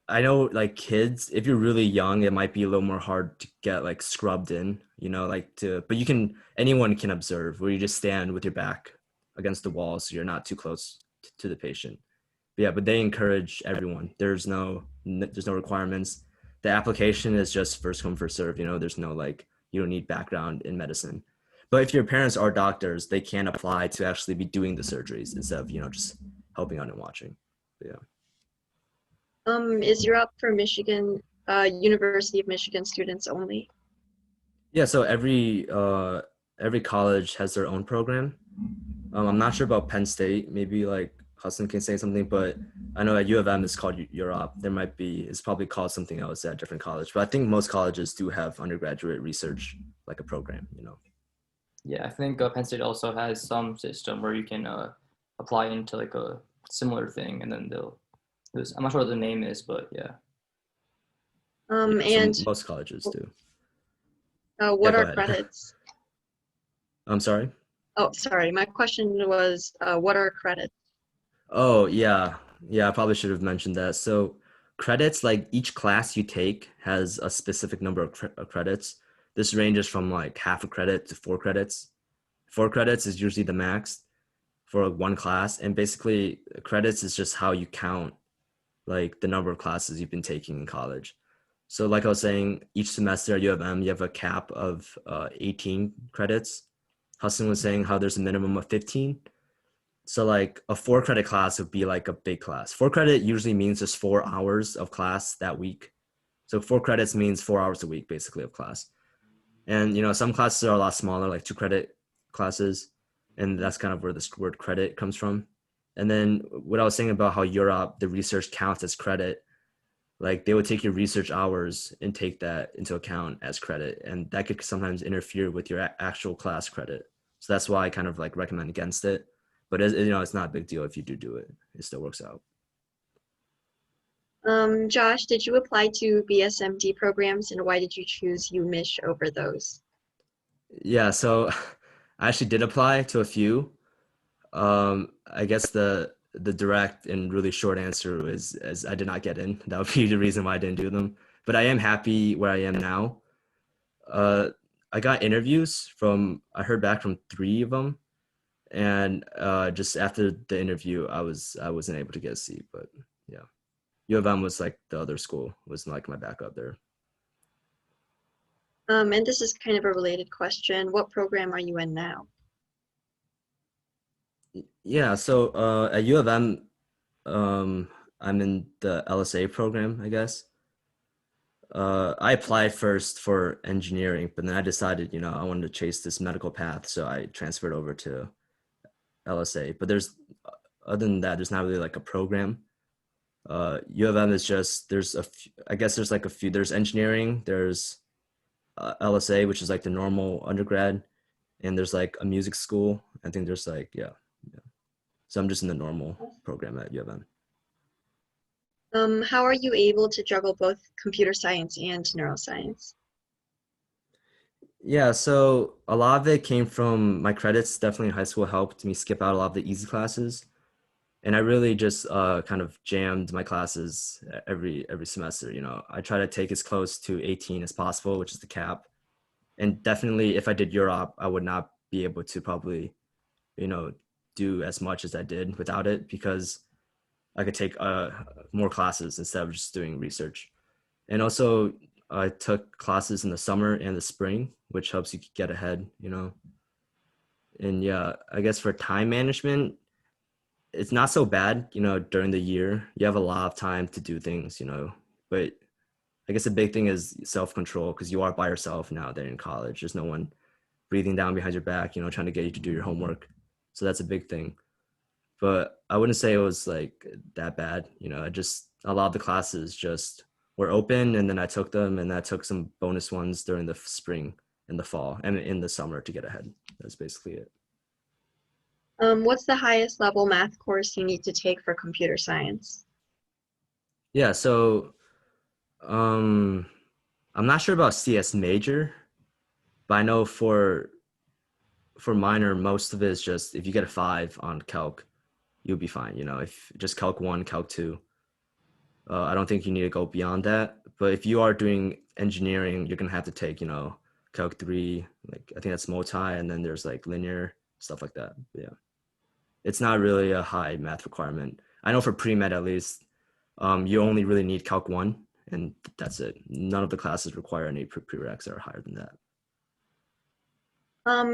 I know like kids, if you're really young, it might be a little more hard to get like scrubbed in, but anyone can observe, where you just stand with your back against the wall so you're not too close to the patient. But they encourage everyone. There's no requirements. The application is just first come, first serve. There's no you don't need background in medicine. But if your parents are doctors, they can apply to actually be doing the surgeries instead of just helping out and watching. But yeah. Is Europe for Michigan, University of Michigan students only? Yeah, so every college has their own program. I'm not sure about Penn State. Maybe like Hassan can say something, but I know at U of M it's called Europe. It's probably called something else at a different college. But I think most colleges do have undergraduate research, like a program, Yeah, I think Penn State also has some system where you can apply into like a similar thing, and then I'm not sure what the name is, but yeah. And most colleges do. what are credits? I'm sorry? Oh, sorry. My question was, what are credits? Oh, yeah. Yeah, I probably should have mentioned that. So credits, like each class you take has a specific number of credits. This ranges from like half a credit to 4 credits. 4 credits is usually the max for one class. And basically credits is just how you count like the number of classes you've been taking in college. So like I was saying, each semester at U of M, you have a cap of 18 credits. Hudson was saying how there's a minimum of 15. So like a 4 credit class would be like a big class. 4 credit usually means just 4 hours of class that week. So 4 credits means 4 hours a week basically of class. And some classes are a lot smaller, like 2 credit classes. And that's kind of where this word credit comes from. And then what I was saying about how Europe, the research counts as credit, like they would take your research hours and take that into account as credit. And that could sometimes interfere with your actual class credit. So that's why I kind of like recommend against it. But it's not a big deal if you do it. It still works out. Josh, did you apply to BSMD programs, and why did you choose UMich over those? Yeah, so I actually did apply to a few. I guess the direct and really short answer is I did not get in. That would be the reason why I didn't do them. But I am happy where I am now. I got interviews I heard back from 3 of them. And just after the interview, I wasn't able to get a seat. But yeah, U of M was like the other school, was like my backup there. And this is kind of a related question. What program are you in now? Yeah, so at U of M, I'm in the LSA program, I guess. I applied first for engineering, but then I decided, I wanted to chase this medical path, so I transferred over to LSA. But other than that, there's not really like a program. U of M is just, I guess there's like a few, there's engineering, there's LSA, which is like the normal undergrad, and there's like a music school. I think there's like, yeah. So I'm just in the normal program at U of M. How are you able to juggle both computer science and neuroscience? Yeah, so a lot of it came from my credits. Definitely in high school helped me skip out a lot of the easy classes. And I really just kind of jammed my classes every semester. I try to take as close to 18 as possible, which is the cap. And definitely if I did Europe, I would not be able to probably, do as much as I did without it, because I could take more classes instead of just doing research. And also I took classes in the summer and the spring, which helps you get ahead, And yeah, I guess for time management, it's not so bad, during the year. You have a lot of time to do things, but I guess the big thing is self-control, because you are by yourself now that you're in college. There's no one breathing down behind your back, trying to get you to do your homework. So that's a big thing. But I wouldn't say it was like that bad. A lot of the classes just were open, and then I took them, and I took some bonus ones during the spring and the fall and in the summer to get ahead. That's basically it. What's the highest level math course you need to take for computer science? Yeah, so I'm not sure about CS major, but I know for minor, most of it is just if you get a 5 on calc, you'll be fine. If just calc 1, calc 2. I don't think you need to go beyond that. But if you are doing engineering, you're gonna have to take, calc 3, like I think that's multi, and then there's like linear stuff like that. But yeah, it's not really a high math requirement. I know for pre-med at least, you only really need calc 1, and that's it. None of the classes require any prereqs that are higher than that.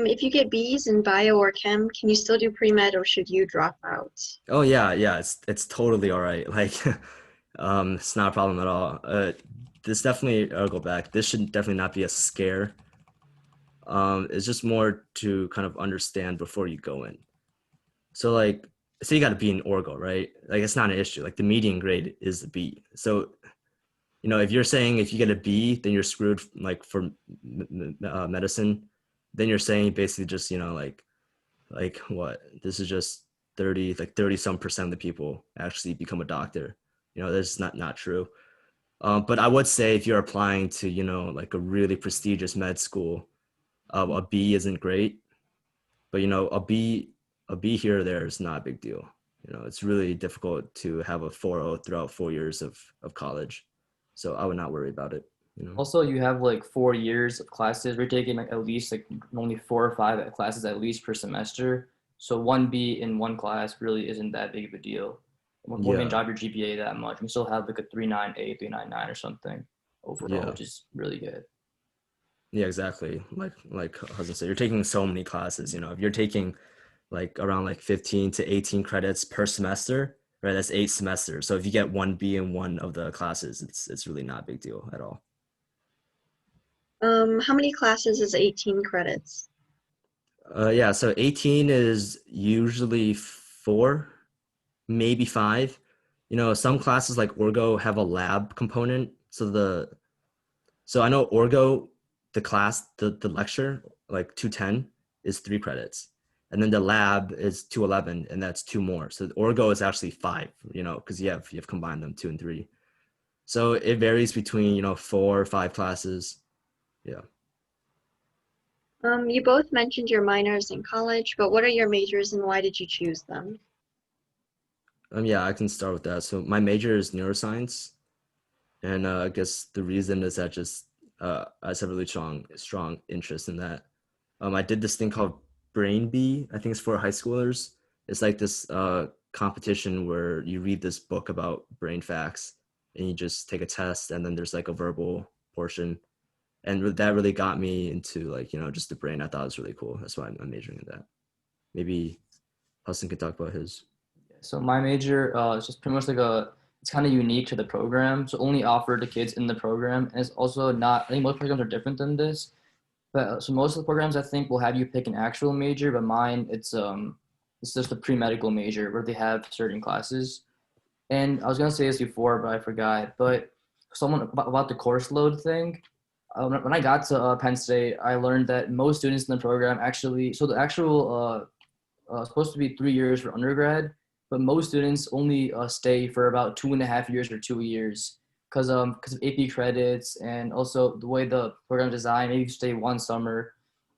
If you get B's in bio or chem, can you still do pre-med, or should you drop out? Oh yeah, it's totally all right. Like, it's not a problem at all. This definitely, I'll go back. This should definitely not be a scare. It's just more to kind of understand before you go in. So like, say you got a B in Orgo, right? Like it's not an issue. Like the median grade is the B. So, if you're saying if you get a B, then you're screwed. Like for medicine, then you're saying basically just like what? This is just 30 some percent of the people actually become a doctor. This is not true. But I would say if you're applying to, like a really prestigious med school, a B isn't great, but a B here or there is not a big deal. You know, it's really difficult to have a 4.0 throughout 4 years of college. So I would not worry about it, you know. Also, you have like 4 years of classes. We're taking like at least like only 4 or 5 classes at least per semester. So 1B in one class really isn't that big of a deal. It won't even Yeah, drop your GPA that much. You still have like a 3.98, 3.99 or something overall, yeah, which is really good. yeah, exactly. Like Hudson said, you're taking so many classes, you know. If you're taking like around like 15 to 18 credits per semester, right? That's 8 semesters. So if you get 1B in one of the classes, it's really not a big deal at all. How many classes is 18 credits? Yeah, so 18 is usually 4, maybe 5. You know, some classes like Orgo have a lab component. So I know Orgo, the lecture, like 210 is 3 credits. And then the lab is 211, and that's 2 more. So Orgo is actually 5, you know, because you have combined them 2 and 3. So it varies between, you know, 4 or 5 classes. Yeah. You both mentioned your minors in college, but what are your majors and why did you choose them? Yeah, I can start with that. So my major is neuroscience, and I guess the reason is that just I just have a really strong interest in that. I did this thing called Brain Bee. I think it's for high schoolers. It's like this competition where you read this book about brain facts, and you just take a test, and then there's like a verbal portion, and that really got me into, like, you know, just the brain. I thought it was really cool. That's why I'm majoring in that. Maybe Hudson could talk about his. So my major is just pretty much like it's kind of unique to the program. So only offered to kids in the program. And it's also not, I think most programs are different than this. But so most of the programs I think will have you pick an actual major, but mine it's just a pre-medical major where they have certain classes. And I was gonna say this before, but I forgot. But someone about the course load thing. When I got to Penn State, I learned that most students in the program actually, so the actual supposed to be 3 years for undergrad, but most students only stay for about 2.5 years or 2 years because of AP credits and also the way the program is designed. Maybe you stay one summer,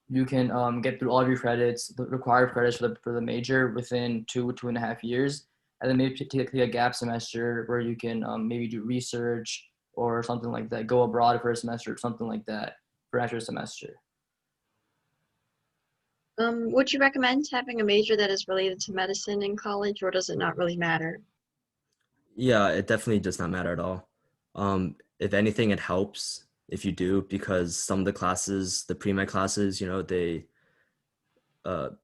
you can get through all of your credits, the required credits for the major within 2.5 years, and then maybe take a gap semester where you can maybe do research or something like that, go abroad for a semester or something like that for an extra semester. Would you recommend having a major that is related to medicine in college, or does it not really matter? Yeah, it definitely does not matter at all. If anything, it helps if you do, because some of the classes, the pre-med classes, you know,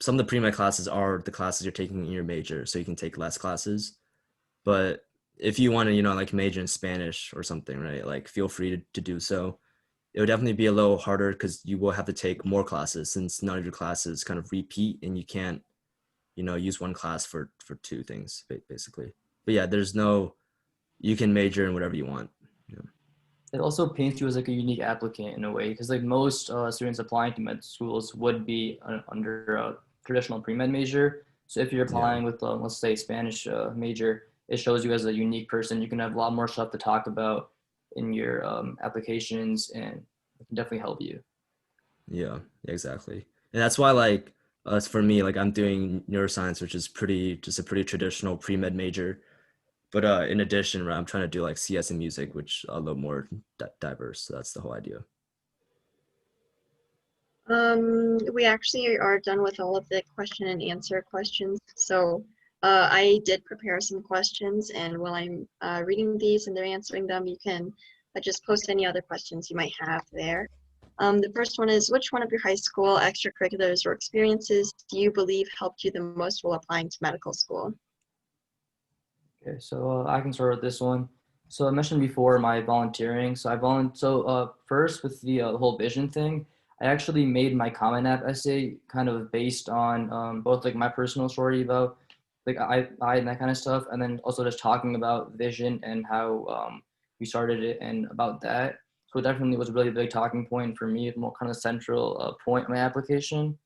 some of the pre-med classes are the classes you're taking in your major, so you can take less classes. But if you want to, you know, like major in Spanish or something, right? Like feel free to do so. It would definitely be a little harder because you will have to take more classes since none of your classes kind of repeat and you can't, you know, use one class for 2 things basically. But yeah, you can major in whatever you want. Yeah. It also paints you as like a unique applicant in a way because like most students applying to med schools would be under a traditional pre-med major. So if you're Yeah. applying with let's say Spanish major, it shows you as a unique person. You can have a lot more stuff to talk about in your applications, and it can definitely help you. Yeah, exactly. And that's why, like, for me, like, I'm doing neuroscience, which is just a pretty traditional pre-med major. But in addition, right, I'm trying to do like CS and music, which are a little more diverse. So that's the whole idea. We actually are done with all of the question and answer questions. So I did prepare some questions, and while I'm reading these and they're answering them, you can just post any other questions you might have there. The first one is, which one of your high school extracurriculars or experiences do you believe helped you the most while applying to medical school? Okay, so I can start with this one. So I mentioned before my volunteering. So first with the whole vision thing, I actually made my Common App essay kind of based on both like my personal story about like I and that kind of stuff, and then also just talking about vision and how we started it and about that. So it definitely was a really big talking point for me, more kind of central point in my application.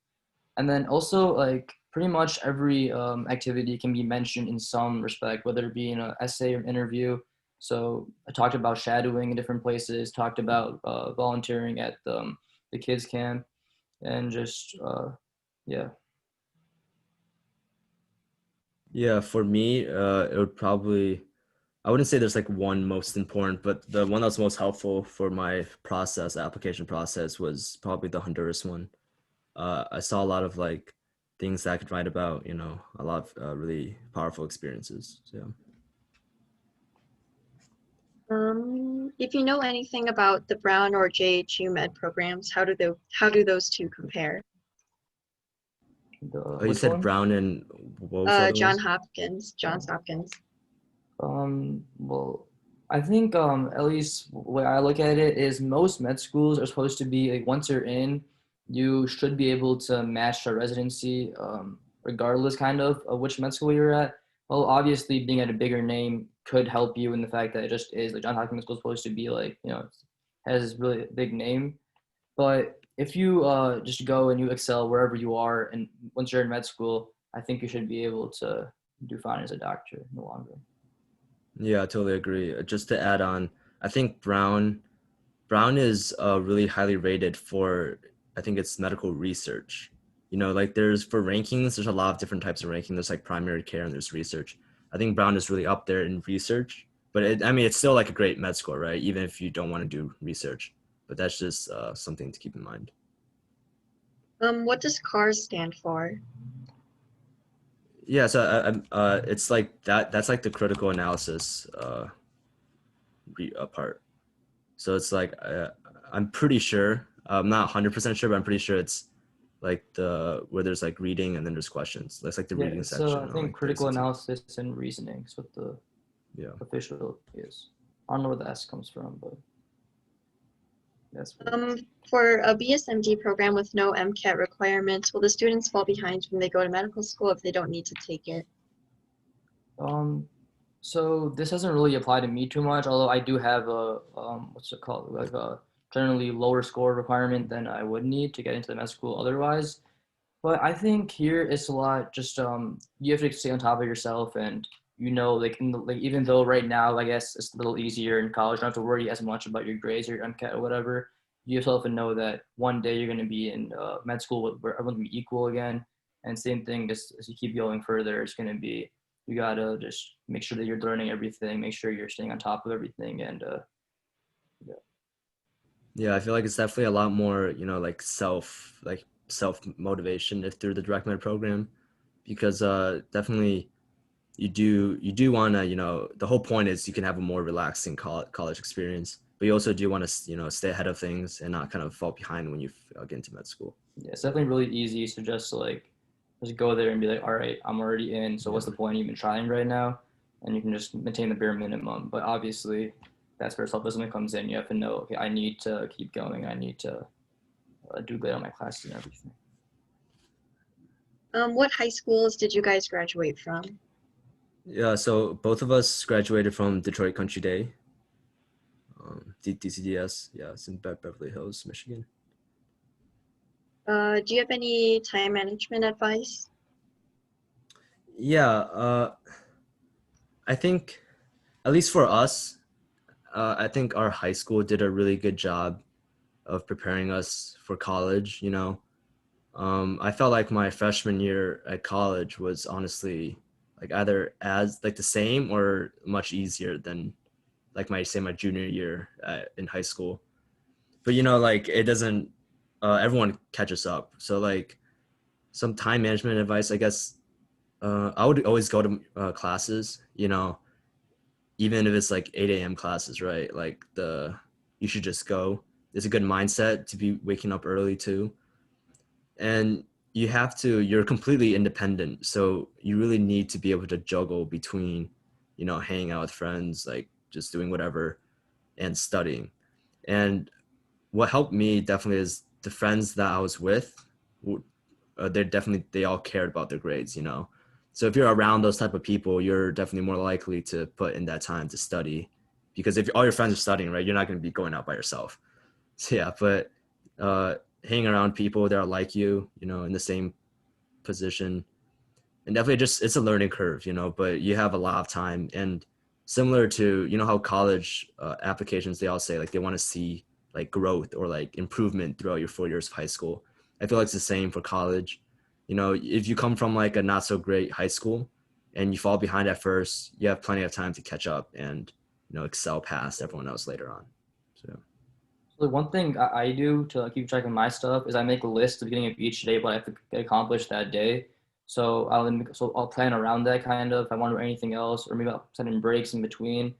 And then also like pretty much every activity can be mentioned in some respect, whether it be in an essay or interview. So I talked about shadowing in different places, talked about volunteering at the kids camp, and just yeah. Yeah, for me, it would probably, I wouldn't say there's like one most important, but the one that's most helpful for my process, application process, was probably the Honduras one. I saw a lot of like things that I could write about, a lot of really powerful experiences. So, yeah. If you know anything about the Brown or JHU med programs, how do those two compare? Oh, you Which said one? Brown and what was the other Johns ones? Hopkins. Well, I think at least the way I look at it is most med schools are supposed to be like once you're in, you should be able to match a residency, regardless kind of which med school you're at. Well, obviously being at a bigger name could help you in the fact that it just is like Johns Hopkins School is supposed to be like, has really a big name. But if you just go and you excel wherever you are, and once you're in med school, I think you should be able to do fine as a doctor in the long run. Yeah, I totally agree. Just to add on, I think Brown is really highly rated for, I think it's medical research. Like there's for rankings, there's a lot of different types of ranking. There's like primary care and there's research. I think Brown is really up there in research, but I mean, it's still like a great med school, right? Even if you don't want to do research, but that's just something to keep in mind. What does CARS stand for? Yeah, so it's like that. That's like the critical analysis part. So it's like I'm pretty sure. I'm not 100% sure, but I'm pretty sure it's like the where there's like reading and then there's questions. That's like the Yeah, reading it's section I on think like critical 36. analysis and reasoning is what the Yeah. official is. I don't know where the S comes from, but that's what it Um, is. for a BSMD program with no MCAT requirements, will the students fall behind when they go to medical school if they don't need to take it? Um, so this doesn't really apply to me too much, although I do have a what's it called, like a generally lower score requirement than I would need to get into the med school otherwise. But I think here it's a lot just you have to stay on top of yourself, and like like even though right now I guess it's a little easier in college, you don't have to worry as much about your grades or your MCAT or whatever. You yourself and know that one day you're going to be in med school where everyone's going to be equal again. And same thing, just as you keep going further, it's going to be you gotta just make sure that you're learning everything, make sure you're staying on top of everything, and yeah. Yeah, I feel like it's definitely a lot more, like self motivation if through the direct med program, because definitely you do want to, the whole point is you can have a more relaxing college experience, but you also do want to, stay ahead of things and not kind of fall behind when you get into med school. Yeah, it's definitely really easy to just go there and be like, all right, I'm already in, so what's Yeah. the point even trying right now? And you can just maintain the bare minimum. But obviously, that's where self-discipline comes in. You have to know, okay, I need to keep going. I need to do good on my classes and everything. What high schools did you guys graduate from? Yeah, so both of us graduated from Detroit Country Day, DCDS. Yeah, it's in Beverly Hills, Michigan. Do you have any time management advice? Yeah, I think at least for us, I think our high school did a really good job of preparing us for college. I felt like my freshman year at college was honestly like either as like the same or much easier than like my junior year in high school. But like it doesn't. Everyone catches up. So like some time management advice, I guess. I would always go to classes. Even if it's like 8 a.m. classes, right? Like you should just go. It's a good mindset to be waking up early too. And you're completely independent. So you really need to be able to juggle between, hanging out with friends, like just doing whatever and studying. And what helped me definitely is the friends that I was with, they all cared about their grades. So if you're around those type of people, you're definitely more likely to put in that time to study, because if all your friends are studying, right, you're not going to be going out by yourself. So yeah, but hanging around people that are like you, in the same position, and definitely just it's a learning curve, but you have a lot of time. And similar to how college applications, they all say like they want to see like growth or like improvement throughout your 4 years of high school. I feel like it's the same for college. If you come from like a not so great high school, and you fall behind at first, you have plenty of time to catch up and, excel past everyone else later on. So one thing I do to keep track of my stuff is I make a list at the beginning of each day what I have to accomplish that day. So I'll plan around that kind of. If I want to do anything else, or maybe I'll set in breaks in between.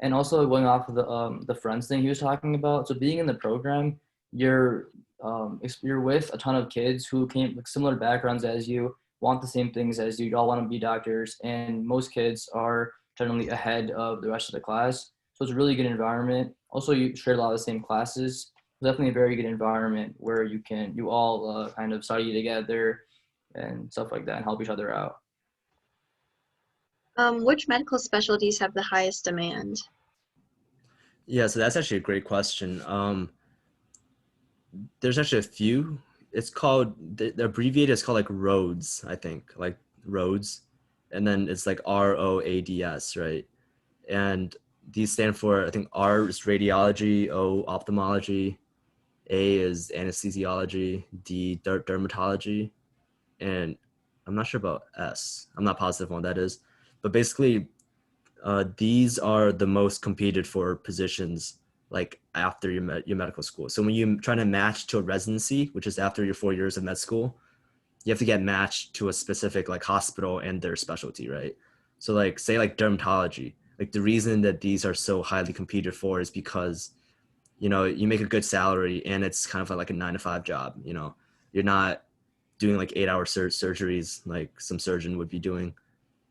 And also going off of the friends thing he was talking about. So being in the program, you're with a ton of kids who came with similar backgrounds as you, want the same things as you. You all want to be doctors, and most kids are generally ahead of the rest of the class. So it's a really good environment. Also, you share a lot of the same classes. Definitely a very good environment where you all kind of study together and stuff like that and help each other out. Which medical specialties have the highest demand? Yeah, so that's actually a great question. There's actually a few. It's called, the abbreviated is called like ROADS, I think, like ROADS. And then it's like ROADS, right? And these stand for, I think R is radiology, O ophthalmology, A is anesthesiology, D dermatology, and I'm not sure about S. I'm not positive on what that is. But basically, these are the most competed for positions like after your medical school. So when you try to match to a residency, which is after your 4 years of med school, you have to get matched to a specific like hospital and their specialty, right? So like say like dermatology, like the reason that these are so highly competed for is because, you make a good salary and it's kind of like a 9-to-5 job. You're not doing like 8-hour surgeries like some surgeon would be doing,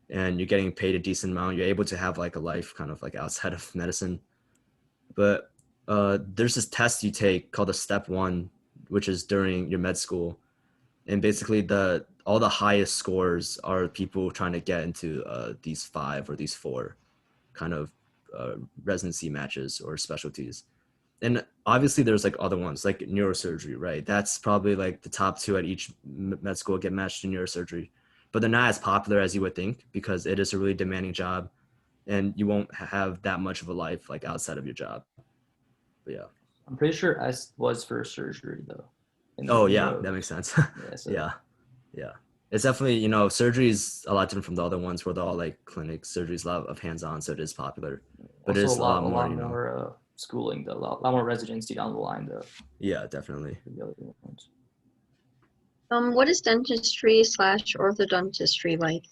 and you're getting paid a decent amount. You're able to have like a life kind of like outside of medicine. But there's this test you take called a step 1, which is during your med school. And basically all the highest scores are people trying to get into these 5 or these 4 kind of residency matches or specialties. And obviously there's like other ones like neurosurgery, right? That's probably like the top 2 at each med school get matched to neurosurgery, but they're not as popular as you would think because it is a really demanding job and you won't have that much of a life like outside of your job. But yeah. I'm pretty sure S was for surgery though. Oh yeah, that makes sense. Yeah, so. Yeah. It's definitely, surgery is a lot different from the other ones where they're all like clinics. Surgery is a lot of hands-on, so it is popular. But Also it is a lot more, more schooling though, a lot more residency down the line though. Yeah, definitely. What is dentistry/orthodontistry like?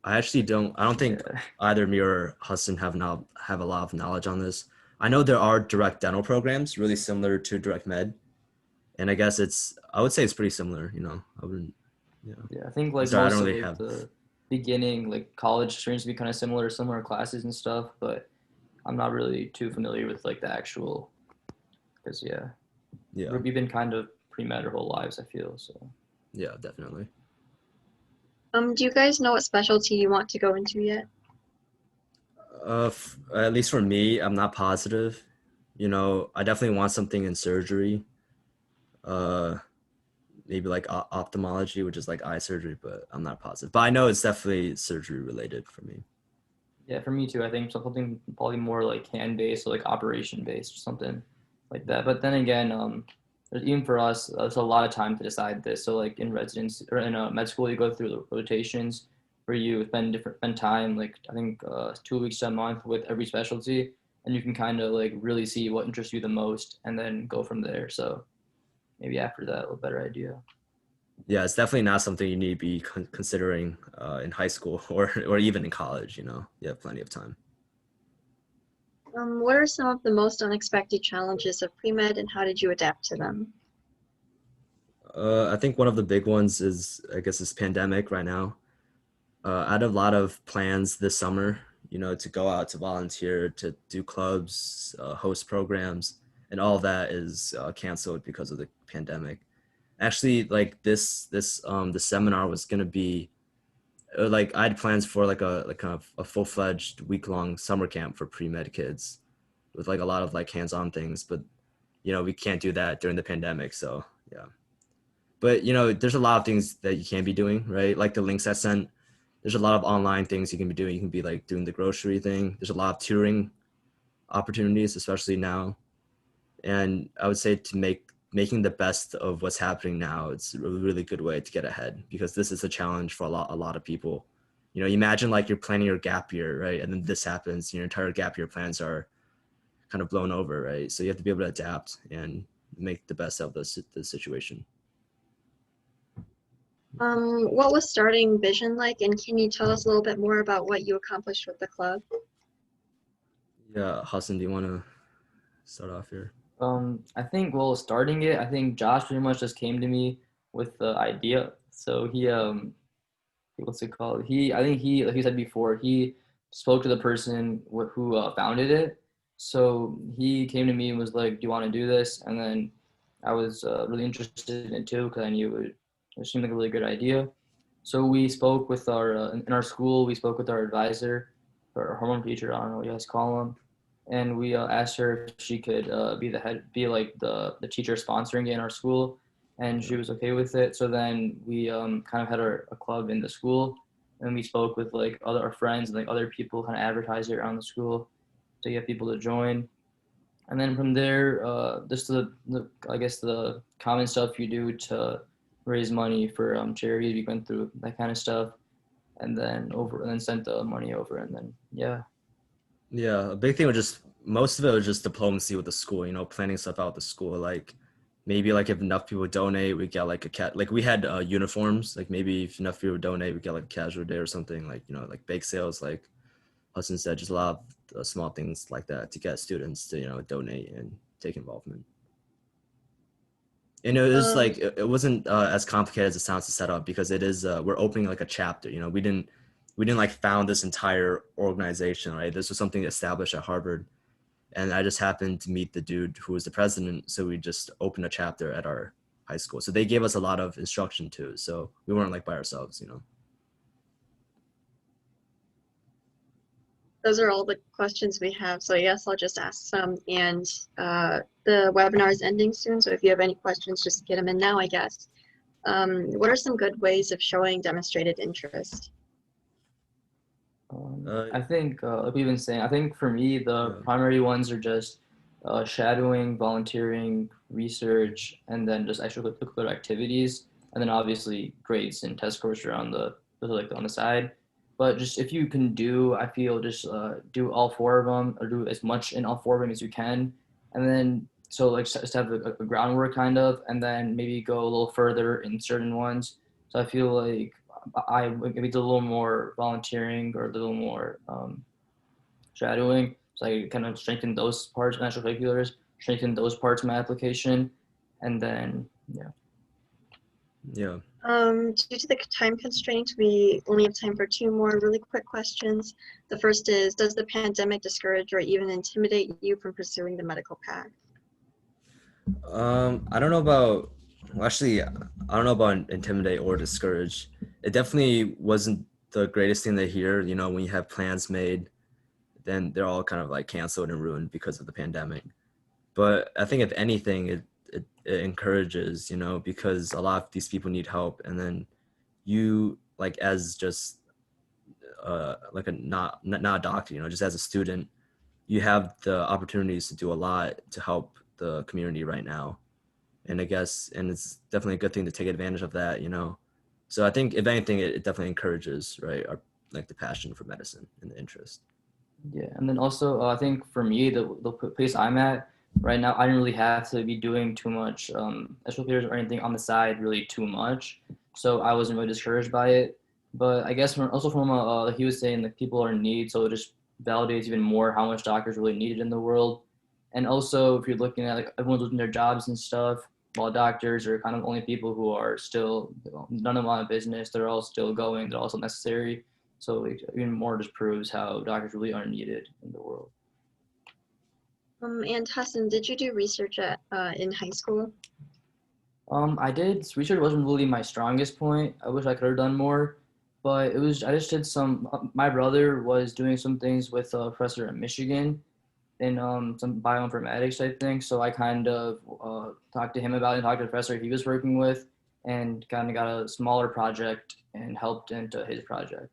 I don't think either me or Hudson have a lot of knowledge on this. I know there are direct dental programs really similar to direct med. And I guess I would say it's pretty similar, I wouldn't, Yeah, I think like sorry, most I don't of really like, the beginning like college streams be kind of similar classes and stuff, but I'm not really too familiar with like the actual, because we've been kind of pre-med our whole lives, I feel, so. Yeah, definitely. Do you guys know what specialty you want to go into yet? At least for me, I'm not positive. I definitely want something in surgery. Maybe like ophthalmology, which is like eye surgery, but I'm not positive. But I know it's definitely surgery related for me. Yeah, for me too. I think something probably more like hand-based or like operation-based or something like that. But then again, even for us, there's a lot of time to decide this. So like in residency or in med school, you go through the rotations where you spend time, like I think 2 weeks to a month with every specialty, and you can kind of like really see what interests you the most and then go from there. So maybe after that, a better idea. Yeah, it's definitely not something you need to be considering in high school or even in college. You have plenty of time. What are some of the most unexpected challenges of pre-med and how did you adapt to them? I think one of the big ones is, I guess, this pandemic right now. I had a lot of plans this summer, to go out to volunteer, to do clubs, host programs, and all of that is canceled because of the pandemic. Actually, like the seminar was gonna be like I had plans for like a full-fledged week-long summer camp for pre-med kids with like a lot of like hands-on things, but we can't do that during the pandemic, so yeah. But there's a lot of things that you can be doing, right? Like the links I sent, there's a lot of online things you can be doing. You can be like doing the grocery thing. There's a lot of tutoring opportunities, especially now. And I would say to make making the best of what's happening now, it's a really good way to get ahead, because this is a challenge for a lot of people. You know, imagine like you're planning your gap year, right? And then this happens, your entire gap year plans are kind of blown over, right? So you have to be able to adapt and make the best of the situation. What was starting Vision like, and can you tell us a little bit more about what you accomplished with the club? Yeah, Hassan, do you want to start off here? I think, well, starting it, I think Josh pretty much just came to me with the idea. So what's it called? I think he, like you said before, he spoke to the person who founded it. So he came to me and was like, "Do you want to do this?" And then I was really interested in it too, because I knew it seemed like a really good idea. So we spoke with in our school, we spoke with our advisor, or our hormone teacher, I don't know what you guys call him. And we asked her if she could be like the teacher sponsoring it in our school, and she was okay with it. So then we kind of had a club in the school, and we spoke with like our friends and like other people, kind of advertised it around the school to get people to join. And then from there, just I guess the common stuff you do to raise money for charities. We went through that kind of stuff, and then sent the money over, and then yeah. Yeah, a big thing was just, most of it was just diplomacy with the school, you know, planning stuff out with the school. Like maybe like if enough people donate, we get like like we had uniforms, like maybe if enough people donate, we get like a casual day or something, like, you know, like bake sales, like Hudson said, just a lot of small things like that to get students to, you know, donate and take involvement. And it was like, it wasn't as complicated as it sounds to set up, because it is, we're opening like a chapter, you know, we didn't like found this entire organization, right? This was something established at Harvard. And I just happened to meet the dude who was the president. So we just opened a chapter at our high school. So they gave us a lot of instruction too. So we weren't like by ourselves, you know. Those are all the questions we have. So yes, I'll just ask some. And the webinar is ending soon. So if you have any questions, just get them in now, I guess. What are some good ways of showing demonstrated interest? I think, like we've been saying, I think for me, the primary ones are just shadowing, volunteering, research, and then just extracurricular activities, and then obviously grades and test scores are on the side. But just if you can I feel just do all four of them, or do as much in all four of them as you can, and then so like just have a groundwork kind of, and then maybe go a little further in certain ones. So I feel like I maybe do a little more volunteering or a little more shadowing. So I kind of strengthen those parts of extracurriculars, strengthen those parts of my application, and then yeah. Yeah. Due to the time constraint, we only have time for two more really quick questions. The first is, does the pandemic discourage or even intimidate you from pursuing the medical path? I don't know about, well, actually, I don't know about intimidate or discourage. It definitely wasn't the greatest thing to hear, you know, when you have plans made, then they're all kind of like canceled and ruined because of the pandemic. But I think if anything, it encourages, you know, because a lot of these people need help. And then you, like, as just like a not a doctor, you know, just as a student, you have the opportunities to do a lot to help the community right now. And I guess, and it's definitely a good thing to take advantage of that, you know. So I think if anything, it definitely encourages, right, our, like the passion for medicine and the interest. Yeah, and then also I think for me, the place I'm at right now, I didn't really have to be doing too much extracurriculars or anything on the side really too much, so I wasn't really discouraged by it. But I guess from he was saying that people are in need, so it just validates even more how much doctors really needed in the world. And also, if you're looking at like everyone's losing their jobs and stuff, while doctors are kind of only people who are still, none of them on a business, they're all still going, they're also necessary. So it even more just proves how doctors really are needed in the world. And Hassan, did you do research in high school? I did. Research wasn't really my strongest point. I wish I could have done more, but I just did some. My brother was doing some things with a professor in Michigan in some bioinformatics, I think. So I kind of talked to him about it, talked to the professor he was working with, and kind of got a smaller project and helped into his project.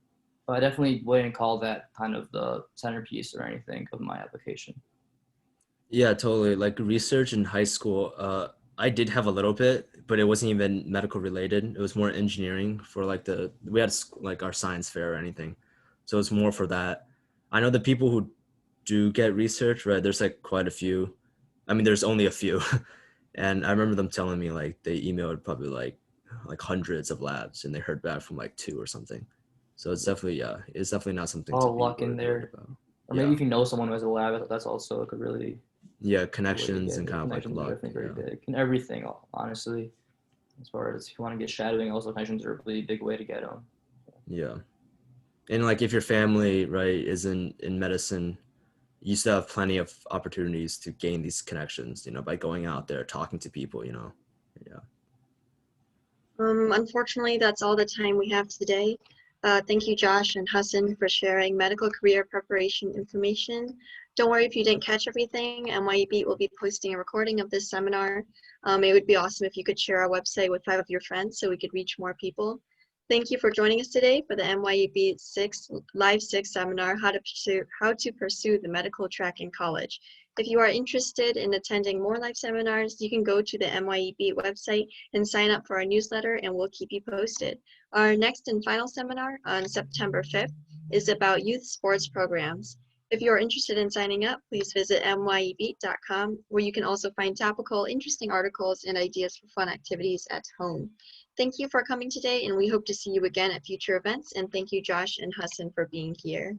But I definitely wouldn't call that kind of the centerpiece or anything of my application. Yeah, totally. Like research in high school, I did have a little bit, but it wasn't even medical related. It was more engineering for like we had like our science fair or anything. So it's more for that. I know the people who do get research, right? There's like quite a few. I mean, there's only a few. And I remember them telling me like they emailed probably like hundreds of labs and they heard back from like 2 or something. So it's definitely, yeah, it's definitely not something to All be luck in worried there. about. Or maybe Yeah. if you know someone who has a lab, that's also like a really Yeah, good way to connections get and it. kind of like Connections are luck. definitely very Yeah. big. And everything, honestly, as far as if you want to get shadowing, also connections are a really big way to get them. Yeah. And like if your family, right, is in medicine, you still have plenty of opportunities to gain these connections, by going out there, talking to people, Yeah. Unfortunately, that's all the time we have today. Thank you, Josh and Hassan, for sharing medical career preparation information. Don't worry if you didn't catch everything. mYe Beat will be posting a recording of this seminar. It would be awesome if you could share our website with 5 of your friends so we could reach more people. Thank you for joining us today for the mYe Beat Live 6 seminar, How to Pursue the Medical Track in College. If you are interested in attending more live seminars, you can go to the mYe Beat website and sign up for our newsletter, and we'll keep you posted. Our next and final seminar on September 5th is about youth sports programs. If you are interested in signing up, please visit myebeat.com, where you can also find topical, interesting articles and ideas for fun activities at home. Thank you for coming today, and we hope to see you again at future events. And thank you, Josh and Hassan, for being here.